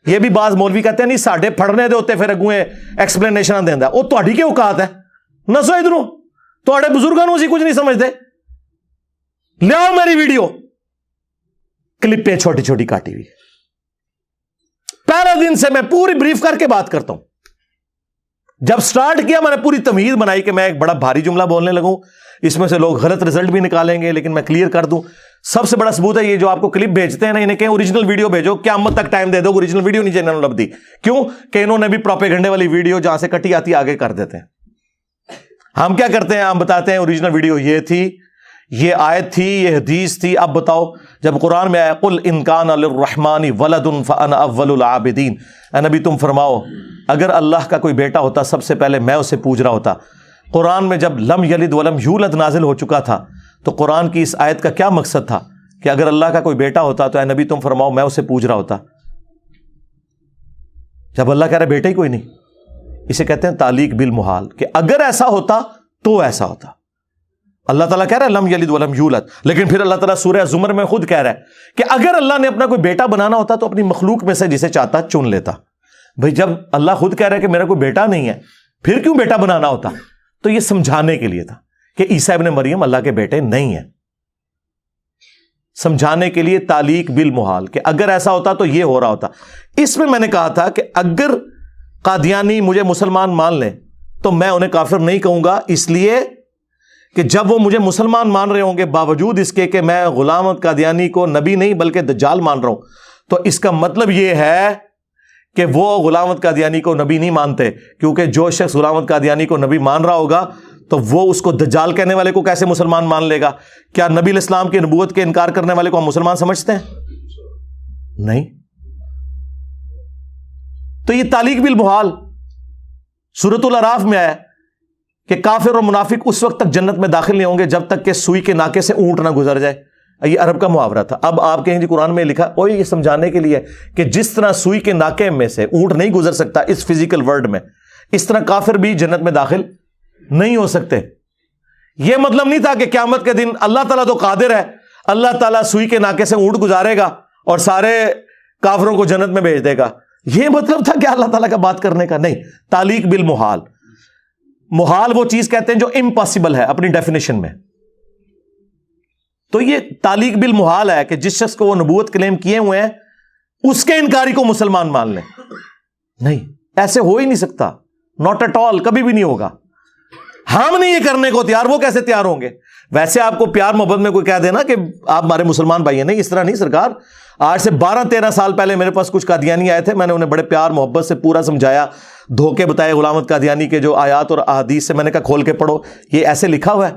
یہ بھی بعض مولوی کہتے ہیں نہیں ساڈے پھڑنے دے ہوتے پھر اگویں ایکسپلینیشن دیندا, وہ تہاڈی کی اوقات ہے, نسو ادھروں تہاڈے بزرگاں نوں اسی کچھ نہیں سمجھتے. لیاؤ میری ویڈیو کلپیں چھوٹی چھوٹی کاٹی ہوئی, پہلے دن سے میں پوری بریف کر کے بات کرتا ہوں. جب سٹارٹ کیا میں نے پوری تمہید بنائی کہ میں ایک بڑا بھاری جملہ بولنے لگوں, اس میں سے لوگ غلط رزلٹ بھی نکالیں گے, لیکن میں کلیئر کر دوں. سب سے بڑا ثبوت ہے یہ جو آپ کو کلپ بھیجتے ہیں نا, انہیں کہیں اوریجنل ویڈیو بھیجو, قیامت تک ٹائم دے دو, اوریجنل ویڈیو نہیں چینل لب دی. کیوں کہ انہوں نے بھی پروپیگنڈے والی ویڈیو جہاں سے کٹی آتی آگے کر دیتے ہیں. ہم کیا کرتے ہیں, ہم بتاتے ہیں اوریجنل ویڈیو یہ تھی, یہ آیت تھی, یہ حدیث تھی. اب بتاؤ جب قرآن میں آیا قل ان کان للرحمن ولد فانا اول العابدین, اے نبی تم فرماؤ اگر اللہ کا کوئی بیٹا ہوتا سب سے پہلے میں اسے پوج رہا ہوتا. قرآن میں جب لم یلد ولم یولد نازل ہو چکا تھا تو قرآن کی اس آیت کا کیا مقصد تھا کہ اگر اللہ کا کوئی بیٹا ہوتا تو اے نبی تم فرماؤ میں اسے پوج رہا ہوتا. جب اللہ کہہ رہا بیٹا ہی کوئی نہیں, اسے کہتے ہیں تعلیق بالمحال, کہ اگر ایسا ہوتا تو ایسا ہوتا. اللہ تعالیٰ کہہ رہا ہے لم یلد ولم یولد, لیکن پھر اللہ تعالیٰ سورہ زمر میں خود کہہ رہا ہے کہ اگر اللہ نے اپنا کوئی بیٹا بنانا ہوتا تو اپنی مخلوق میں سے جسے چاہتا چن لیتا. بھئی جب اللہ خود کہہ رہا ہے کہ میرا کوئی بیٹا نہیں ہے پھر کیوں بیٹا بنانا ہوتا؟ تو یہ سمجھانے کے لیے تھا کہ عیسیٰ ابن مریم اللہ کے بیٹے نہیں ہیں. سمجھانے کے لیے تعلیق بالمحال کہ اگر ایسا ہوتا تو یہ ہو رہا ہوتا. اس میں نے کہا تھا کہ اگر قادیانی مجھے مسلمان مان لیں تو میں انہیں کافر نہیں کہوں گا, اس لیے کہ جب وہ مجھے مسلمان مان رہے ہوں گے باوجود اس کے کہ میں غلام احمد قادیانی کو نبی نہیں بلکہ دجال مان رہا ہوں, تو اس کا مطلب یہ ہے کہ وہ غلام احمد قادیانی کو نبی نہیں مانتے, کیونکہ جو شخص غلام احمد قادیانی کو نبی مان رہا ہوگا تو وہ اس کو دجال کہنے والے کو کیسے مسلمان مان لے گا؟ کیا نبی علیہ السلام کی نبوت کے انکار کرنے والے کو ہم مسلمان سمجھتے ہیں؟ نہیں. تو یہ تعلیق بالمحال سورۃ الاعراف میں آیا کہ کافر اور منافق اس وقت تک جنت میں داخل نہیں ہوں گے جب تک کہ سوئی کے ناکے سے اونٹ نہ گزر جائے. یہ عرب کا محاورہ تھا. اب آپ کہیں جی قرآن میں لکھا, اور یہ سمجھانے کے لیے کہ جس طرح سوئی کے ناکے میں سے اونٹ نہیں گزر سکتا اس فزیکل ورلڈ میں, اس طرح کافر بھی جنت میں داخل نہیں ہو سکتے. یہ مطلب نہیں تھا کہ قیامت کے دن اللہ تعالیٰ تو قادر ہے, اللہ تعالیٰ سوئی کے ناکے سے اونٹ گزارے گا اور سارے کافروں کو جنت میں بھیج دے گا. یہ مطلب تھا کہ اللہ تعالیٰ کا بات کرنے کا نہیں. تعلیق بالمحال, محال وہ چیز کہتے ہیں جو امپاسبل ہے اپنی ڈیفینیشن میں. تو یہ تعلیق بالمحال ہے کہ جس شخص کو وہ نبوت کلیم کیے ہوئے ہیں اس کے انکاری کو مسلمان مان لیں. نہیں, ایسے ہو ہی نہیں سکتا, ناٹ ایٹ آل, کبھی بھی نہیں ہوگا. ہم نہیں یہ کرنے کو تیار, وہ کیسے تیار ہوں گے؟ ویسے آپ کو پیار محبت میں کوئی کہہ دینا کہ آپ ہمارے مسلمان بھائی ہیں, نہیں, اس طرح نہیں سرکار. آج سے 12-13 سال پہلے میرے پاس کچھ قادیانی آئے تھے, میں نے انہیں بڑے پیار محبت سے پورا سمجھایا, دھوکے بتائے غلام احمد قادیانی کے جو آیات اور احادیث سے, میں نے کہا کھول کے پڑھو, یہ ایسے لکھا ہوا ہے.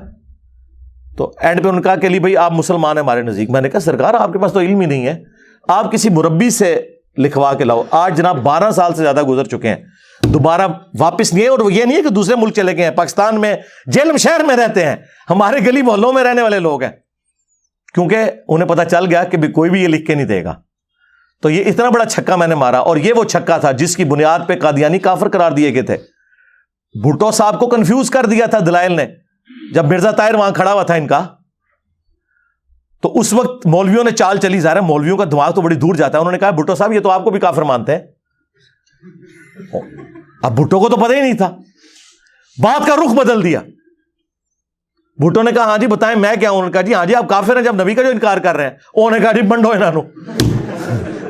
تو اینڈ پہ انہوں نے کہا کہ علی بھائی آپ مسلمان ہیں ہمارے نزدیک. میں نے کہا سرکار آپ کے پاس تو علم ہی نہیں ہے, آپ کسی مربی سے لکھوا کے لاؤ. آج جناب 12 سال سے زیادہ گزر چکے ہیں, دوبارہ واپس نہیں ہے. اور یہ نہیں ہے کہ دوسرے ملک چلے گئے ہیں, پاکستان میں جیلم شہر میں رہتے ہیں, ہمارے گلی محلوں میں رہنے والے لوگ ہیں, کیونکہ انہیں پتا چل گیا کہ کوئی بھی یہ لکھ کے نہیں دے گا. تو یہ اتنا بڑا چھکا میں نے مارا, اور یہ وہ چھکا تھا جس کی بنیاد پہ قادیانی کافر قرار دیے گئے تھے. بھٹو صاحب کو کنفیوز کر دیا تھا دلائل نے, جب مرزا طاہر وہاں کھڑا ہوا تھا ان کا, تو اس وقت مولویوں نے چال چلی. ظاہر ہے مولویوں کا دماغ تو بڑی دور جاتا ہے. انہوں نے کہا بھٹو صاحب یہ تو آپ کو بھی کافر مانتے ہیں. اب بھٹو کو تو پتہ ہی نہیں تھا, بات کا رخ بدل دیا. بھٹو نے کہا ہاں جی بتائیں میں کیا ہوں. انہوں نے کہا جی ہاں جی آپ کافر ہیں جب نبی کا جو انکار کر رہے ہیں. انہوں نے کہا جی بنڈو انہوں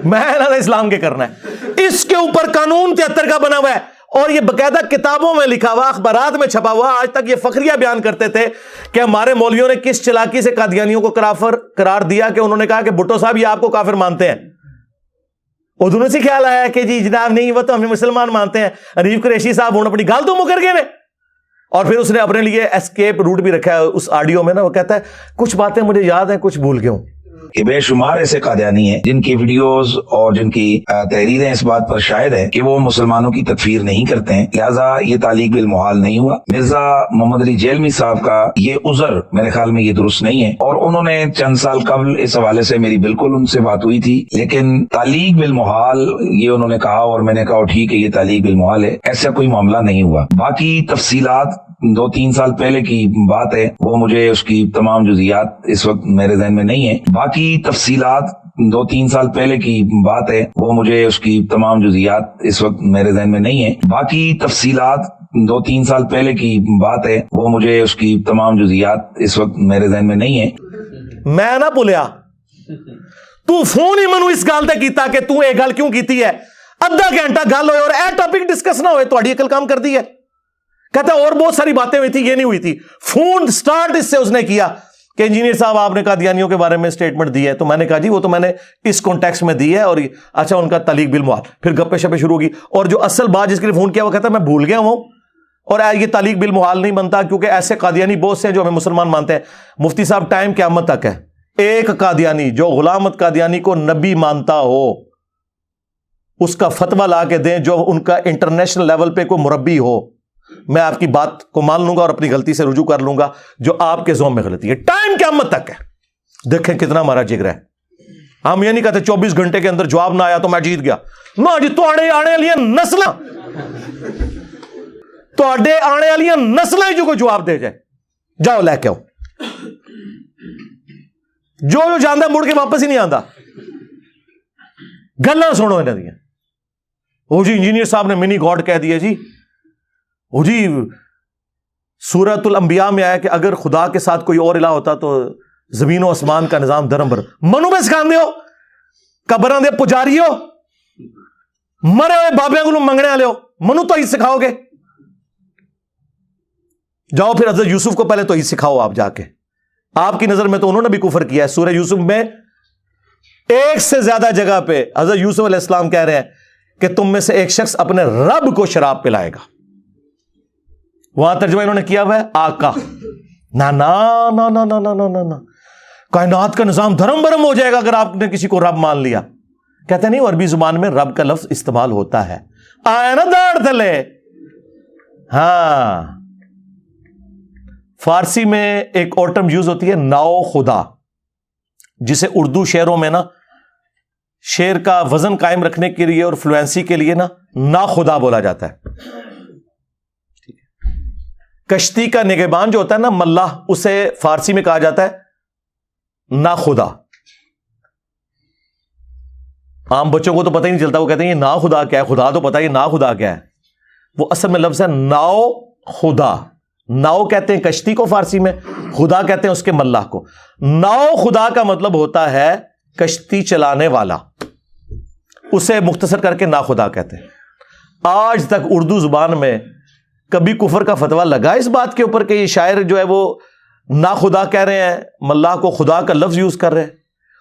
میں اسلام کے کرنا ہے. اس کے اوپر قانون 73 کا بنا ہوا ہے, اور یہ باقاعدہ کتابوں میں لکھا ہوا, اخبارات میں چھپا ہوا. آج تک یہ فخریہ بیان کرتے تھے کہ ہمارے مولویوں نے کس چلاکی سے قادیانیوں کو کافر قرار دیا کہ انہوں نے کہا کہ بھٹو صاحب یہ آپ کو کافر مانتے ہیں. اور دونوں سے خیال آیا کہ جی جناب نہیں وہ تو ہمیں مسلمان مانتے ہیں. حنیف قریشی صاحب انہوں نے اپنی گال تو مکر گئے. اور پھر اس نے اپنے لیے اسکیپ روٹ بھی رکھا ہے اس آڈیو میں نا, وہ کہتا ہے کچھ باتیں مجھے یاد ہیں کچھ بھول گیا ہوں. کہ بے شمار ایسے قادیانی ہیں جن کی ویڈیوز اور جن کی تحریریں اس بات پر شاہد ہیں کہ وہ مسلمانوں کی تکفیر نہیں کرتے ہیں, لہٰذا یہ تعلیق بالمحال نہیں ہوا. مرزا محمد علی جیلمی صاحب کا یہ عذر میرے خیال میں یہ درست نہیں ہے, اور انہوں نے چند سال قبل اس حوالے سے میری بالکل ان سے بات ہوئی تھی, لیکن تعلیق بالمحال یہ انہوں نے کہا, اور میں نے کہا ٹھیک ہے یہ تعلیق بالمحال ہے, ایسا کوئی معاملہ نہیں ہوا. باقی تفصیلات 2-3 سال پہلے کی بات ہے, وہ مجھے اس کی تمام جزئیات اس وقت میرے ذہن میں نہیں ہے. باقی تفصیلات 2-3 سال پہلے کی بات ہے, وہ مجھے اس کی تمام جزئیات اس وقت میرے ذہن میں نہیں ہے. باقی تفصیلات 2-3 سال پہلے کی بات ہے, وہ مجھے اس کی تمام جزئیات اس وقت میرے ذہن میں نہیں ہے. میں نہ بولیا تو فون ہی منو اس گل تے کیتا کہ تو یہ گل کیوں کیتی ہے. ادھا گھنٹہ گل ہوئے اور اے ٹاپک ڈسکس نہ ہوئے, تہاڈی عقل کام کر دی ہے. کہتا ہے اور بہت ساری باتیں ہوئی تھی, یہ نہیں ہوئی تھی. فون سٹارٹ اس سے اس نے کیا کہ انجینئر صاحب آپ نے قادیانیوں کے بارے میں سٹیٹمنٹ دی ہے. تو میں نے کہا جی وہ تو میں نے اس کانٹیکسٹ میں دی ہے, اور اچھا ان کا تعلیق بالمحال. پھر گپے شپے شروع ہوگی, اور جو اصل بات جس کے لیے فون کیا وہ کہتا ہے میں بھول گیا ہوں, اور یہ تعلیق بالمحال نہیں بنتا کیونکہ ایسے قادیانی بہت سے ہیں جو ہمیں مسلمان مانتے ہیں. مفتی صاحب ٹائم قیامت تک ہے, ایک قادیانی جو غلام احمد قادیانی کو نبی مانتا ہو اس کا فتویٰ لا کے دیں, جو ان کا انٹرنیشنل لیول پہ کوئی مربی ہو. میں آپ کی بات کو مان لوں گا اور اپنی غلطی سے رجوع کر لوں گا جو آپ کے ذوق میں غلطی ہے. ٹائم قیامت تک ہے. دیکھیں کتنا ہمارا جگر ہے. ہم یہ نہیں کہتے 24 گھنٹے کے اندر جواب نہ آیا تو میں جیت گیا. نہ جی, تو آنے والی نسلاں آنے والی نسلاں جو کوئی جواب دے جائے, جاؤ لے کے آؤ. جو جانا مڑ کے واپس ہی نہیں آتا. گلاں سنو انہاں دیاں. وہ جی انجینئر صاحب نے منی گاڈ کہہ دیا جی. وہ جی سورۃ الانبیاء میں آیا کہ اگر خدا کے ساتھ کوئی اور الہ ہوتا تو زمین و آسمان کا نظام درمبر. منو میں سکھاندے ہو, قبراں دے پجاری ہو, مرے ہوئے بابے کو منگنے والے ہو, منو تو ہی سکھاؤ گے. جاؤ پھر حضرت یوسف کو پہلے تو ہی سکھاؤ آپ جا کے. آپ کی نظر میں تو انہوں نے بھی کفر کیا ہے. سورہ یوسف میں 1 سے زیادہ جگہ پہ حضرت یوسف علیہ السلام کہہ رہے ہیں کہ تم میں سے ایک شخص اپنے رب کو شراب پلائے گا. وہاں ترجمہ انہوں نے کیا ہوا ہے آقا. نا نا نا نا نا نا نا نا, کائنات کا نظام دھرم برم ہو جائے گا اگر آپ نے کسی کو رب مان لیا. کہتے نہیں, عربی زبان میں رب کا لفظ استعمال ہوتا ہے. آیا نا داڑ تلے. ہاں, فارسی میں ایک اور ٹرم یوز ہوتی ہے ناؤ خدا, جسے اردو شعروں میں نا شعر کا وزن قائم رکھنے کے لیے اور فلوئنسی کے لیے نا خدا بولا جاتا ہے. کشتی کا نگہبان جو ہوتا ہے نا ملاح, اسے فارسی میں کہا جاتا ہے نا خدا. عام بچوں کو تو پتہ ہی نہیں چلتا, وہ کہتے ہیں یہ نا خدا کیا ہے, خدا تو پتہ ہے یہ نا خدا کیا ہے. وہ اصل میں لفظ ہے ناؤ خدا. ناؤ کہتے ہیں کشتی کو فارسی میں, خدا کہتے ہیں اس کے ملاح کو. ناؤ خدا کا مطلب ہوتا ہے کشتی چلانے والا. اسے مختصر کر کے ناخدا کہتے ہیں. آج تک اردو زبان میں کبھی کفر کا فتویٰ لگا اس بات کے اوپر کہ یہ شاعر جو ہے وہ ناخدا کہہ رہے ہیں, ملا کو خدا کا لفظ یوز کر رہے ہیں,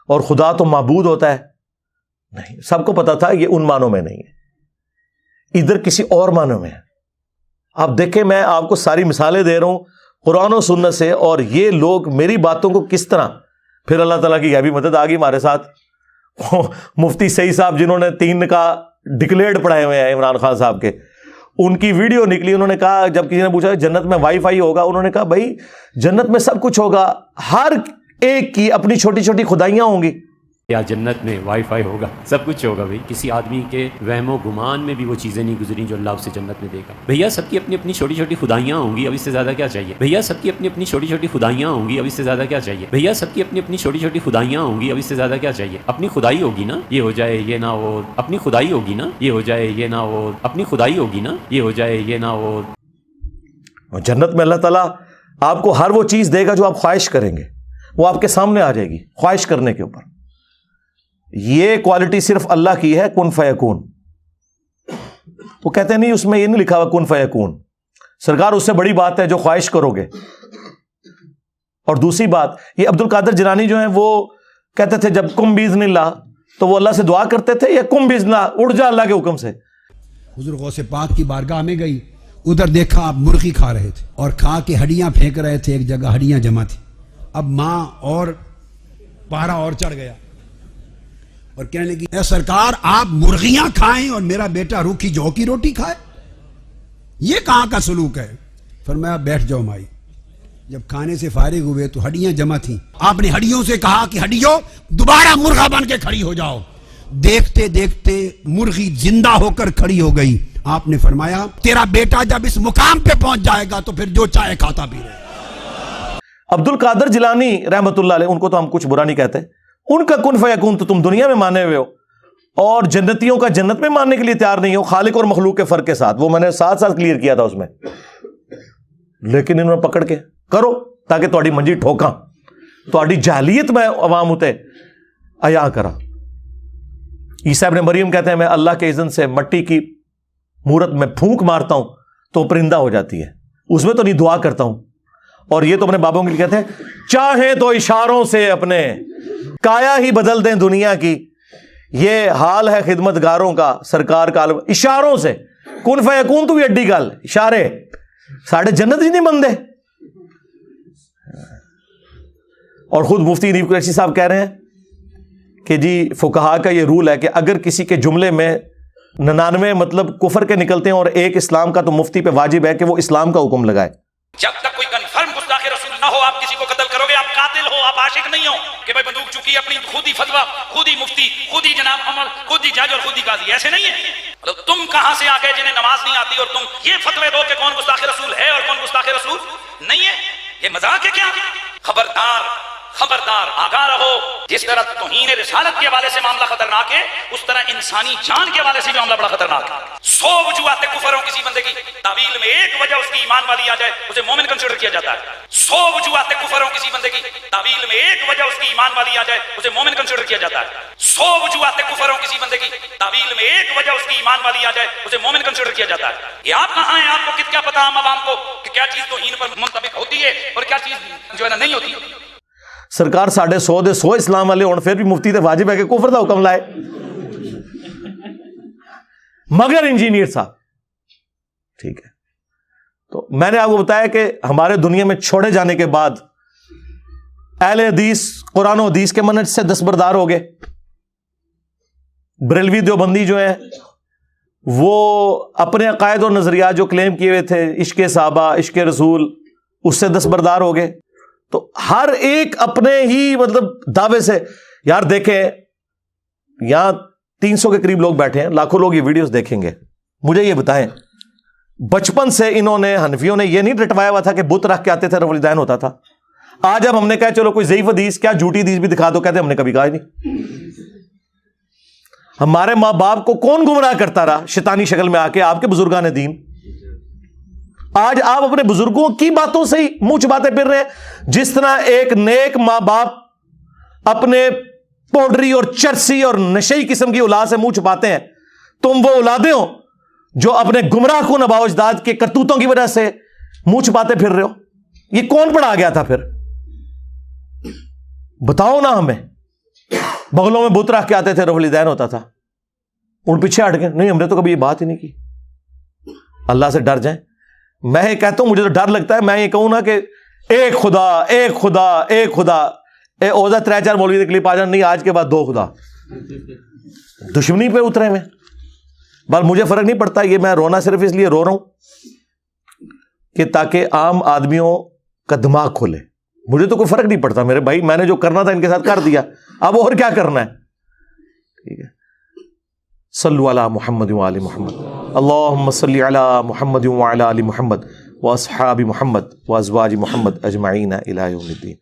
اور خدا تو معبود ہوتا ہے؟ نہیں, سب کو پتا تھا یہ ان معنوں میں نہیں ہے, ادھر کسی اور معنوں میں ہے. آپ دیکھیں, میں آپ کو ساری مثالیں دے رہا ہوں قرآن و سنت سے, اور یہ لوگ میری باتوں کو کس طرح, پھر اللہ تعالیٰ کی غیبی مدد آ گئی ہمارے ساتھ. مفتی سعید صاحب جنہوں نے 3 کا ڈکلیئرڈ پڑھائے ہوئے ہیں عمران خان صاحب کے, ان کی ویڈیو نکلی, انہوں نے کہا, جب کسی نے پوچھا جنت میں وائی فائی ہوگا, انہوں نے کہا بھائی جنت میں سب کچھ ہوگا, ہر ایک کی اپنی چھوٹی چھوٹی خدائیاں ہوں گی. یا جنت میں وائی فائی ہوگا, سب کچھ ہوگا بھائی. کسی آدمی کے وہم و گمان میں بھی وہ چیزیں نہیں گزری جو اللہ اسے جنت میں دے گا. بھیا سب کی اپنی اپنی چھوٹی چھوٹی خدائیاں ہوں گی, اب اس سے زیادہ کیا چاہیے. بھیا سب کی اپنی اپنی چھوٹی چھوٹی خدائیاں ہوں گی, اب اس سے زیادہ کیا چاہیے. بھیا سب کی اپنی اپنی چھوٹی چھوٹی خدائیاں ہوں گی, اب اس سے زیادہ کیا چاہیے. اپنی خدائی ہوگی نا, یہ ہو جائے یہ نہ ہو. اپنی خدائی ہوگی نا, یہ ہو جائے یہ نہ ہو. اپنی خدائی ہوگی نا, یہ ہو جائے یہ نہ ہو. جنت میں اللہ تعالیٰ آپ کو ہر وہ چیز دے گا جو آپ خواہش کریں گے, وہ آپ کے سامنے آ جائے گی خواہش کرنے کے اوپر. یہ کوالٹی صرف اللہ کی ہے, کن فیکون. وہ کہتے نہیں اس میں یہ نہیں لکھا ہوا کن فیکون. سرکار اس سے بڑی بات ہے جو خواہش کرو گے. اور دوسری بات, یہ عبد القادر جیلانی جو ہیں وہ کہتے تھے جب کم باذن اللہ, تو وہ اللہ سے دعا کرتے تھے, یا کم باذن اللہ, اڑ جا اللہ کے حکم سے. حضور غوث پاک کی بارگاہ میں گئی, ادھر دیکھا آپ مرغی کھا رہے تھے, اور کھا کے ہڈیاں پھینک رہے تھے, ایک جگہ ہڈیاں جمع تھی. اب ماں اور پارا اور چڑھ گیا اور کہنے لگی, اے سرکار آپ مرغیاں کھائیں اور میرا بیٹا روکھی جو کی روٹی کھائے, یہ کہاں کا سلوک ہے. فرمایا بیٹھ جاؤ مائی. جب کھانے سے فارغ ہوئے تو ہڈیاں جمع تھیں. آپ نے ہڈیوں سے کہا کہ ہڈیوں دوبارہ مرغا بن کے کھڑی ہو جاؤ. دیکھتے دیکھتے مرغی زندہ ہو کر کھڑی ہو گئی. آپ نے فرمایا تیرا بیٹا جب اس مقام پہ پہنچ جائے گا تو پھر جو چاہے کھاتا بھی رہے. عبد القادر جیلانی رحمت اللہ علیہ, ان کو تو ہم کچھ برا نہیں کہتے, ان کا کن فیکون تو تم دنیا میں مانے ہوئے ہو, اور جنتیوں کا جنت میں ماننے کے لیے تیار نہیں ہو, خالق اور مخلوق کے فرق کے ساتھ. وہ میں نے ساتھ کلیئر کیا تھا اس میں, لیکن انہوں نے پکڑ کے کرو تاکہ تہاڈی منجی ٹھوکاں, تہاڈی جہلیت میں عوام اتے عیاں کرا. عیسیٰ ابن مریم کہتے ہیں میں اللہ کے اذن سے مٹی کی مورت میں پھونک مارتا ہوں تو پرندہ ہو جاتی ہے, اس میں تو نہیں دعا کرتا ہوں. اور یہ تو اپنے بابوں کے لیے کہتے ہیں چاہیں تو اشاروں سے اپنے کایا ہی بدل دیں دنیا کی. یہ حال ہے خدمت گاروں کا, سرکار کا عالم اشاروں سے. کن فیکون تو بھی اڈی گل, اشارے ساڑھے جنت ہی نہیں بندے. اور خود مفتی نیب قریشی صاحب کہہ رہے ہیں کہ جی فقہا کا یہ رول ہے کہ اگر کسی کے جملے میں 99 مطلب کفر کے نکلتے ہیں اور ایک اسلام کا, تو مفتی پہ واجب ہے کہ وہ اسلام کا حکم لگائے. جب تک کوئی کنفرم گستاخ رسول نہ ہو, آپ کسی کو قتل کرو گے, آپ قاتل ہو, آپ عاشق نہیں ہو کہ بھائی بندوق چکی اپنی خود ہی فتویٰ, خود ہی مفتی, خود ہی جناب عمر, خود ہی جج اور خود ہی قاضی. ایسے نہیں ہے. مطلب تم کہاں سے آ گئے جنہیں نماز نہیں آتی اور تم یہ فتوے دو کہ کون گستاخ رسول ہے اور کون گستاخ رسول نہیں ہے. یہ مذاق ہے کیا؟ خبردار خبردار, آگاہ رہو. جس طرح توہین رسالت کے حوالے سے معاملہ خطرناک ہے, اس طرح انسانی جان کے حوالے سے بھی معاملہ بڑا خطرناک ہے. 100 وجوہات کفر ہو کسی بندے کی تعویل میں ایک وجہ اس کی ایمان والی آ جائے, اسے مومن کنسیڈر کیا جاتا ہے. 100 وجوہات کفر ہو کسی بندے کی تعویل میں ایک وجہ اس کی ایمان والی آ جائے, اسے مومن کنسیڈر کیا جاتا ہے. 100 وجوہات کفر ہو کسی بندے کی تعویل میں ایک وجہ اس کی ایمان والی آ جائے, اسے مومن کنسیڈر کیا جاتا ہے. یہ آپ کہاں ہیں, آپ کو کیا پتا عام عوام کو کہ کیا چیز توہین پر منطبق ہوتی ہے اور کیا چیز جو ہے نا نہیں ہوتی. سرکار 150 اسلام والے ہوں پھر بھی مفتی تے واجب ہے کہ کفر دا حکم لائے, مگر انجینئر صاحب ٹھیک ہے. تو میں نے آپ کو بتایا کہ ہمارے دنیا میں چھوڑے جانے کے بعد اہل حدیث قرآن و حدیث کے منہج سے دستبردار ہو گئے. بریلوی دیوبندی جو ہیں وہ اپنے عقائد اور نظریات جو کلیم کیے ہوئے تھے, عشق صحابہ, عشق رسول, اس سے دستبردار ہو گئے. تو ہر ایک اپنے ہی مطلب دعوے سے. یار دیکھیں یہاں 300 کے قریب لوگ بیٹھے ہیں, لاکھوں لوگ یہ ویڈیوز دیکھیں گے. مجھے یہ بتائیں بچپن سے انہوں نے, حنفیوں نے یہ نہیں رٹوایا ہوا تھا کہ بت رکھ کے آتے تھے رولدین ہوتا تھا. آج اب ہم نے کہا چلو کوئی ضعیف حدیث, کیا جھوٹی حدیث بھی دکھا دو, کہتے ہم نے کبھی کہا ہی نہیں. ہمارے ماں باپ کو کون گمراہ کرتا رہا شیطانی شکل میں آ کے, آپ کے بزرگان دین. آج آپ اپنے بزرگوں کی باتوں سے ہی منہ چباتے پھر رہے ہیں. جس طرح ایک نیک ماں باپ اپنے پاؤڈری اور چرسی اور نشئی قسم کی اولاد سے منہ چھپاتے ہیں، تم وہ اولادیں ہو جو اپنے گمراہ کن آباء و اجداد کے کرتوتوں کی وجہ سے منہ چھپاتے پھر رہے ہو. یہ کون پڑھا گیا تھا پھر؟ بتاؤ نا ہمیں. بغلوں میں بت رکھ کے آتے تھے، رفع الیدین ہوتا تھا، ان پیچھے ہٹ گئے. نہیں، ہم نے تو کبھی یہ بات ہی نہیں کی. اللہ سے ڈر جائیں. میں یہ کہتا ہوں، مجھے تو ڈر لگتا ہے، میں یہ کہوں نا کہ ایک خدا ایک خدا ایک خدا، اے اوزہ 3-4 مولوی کے کلپ آ جان، نہیں آج کے بعد 2 خدا. دشمنی پہ اترے میں. بس مجھے فرق نہیں پڑتا، یہ میں رونا صرف اس لیے رو رہا ہوں کہ تاکہ عام آدمیوں کا دماغ کھولے. مجھے تو کوئی فرق نہیں پڑتا میرے بھائی، میں نے جو کرنا تھا ان کے ساتھ کر دیا، اب اور کیا کرنا ہے. ٹھیک ہے. صلو علی محمد و آل محمد. اللہم صلی علی محمد و علی آل محمد واصحاب محمد وازواج محمد اجمعین الی یوم الدین.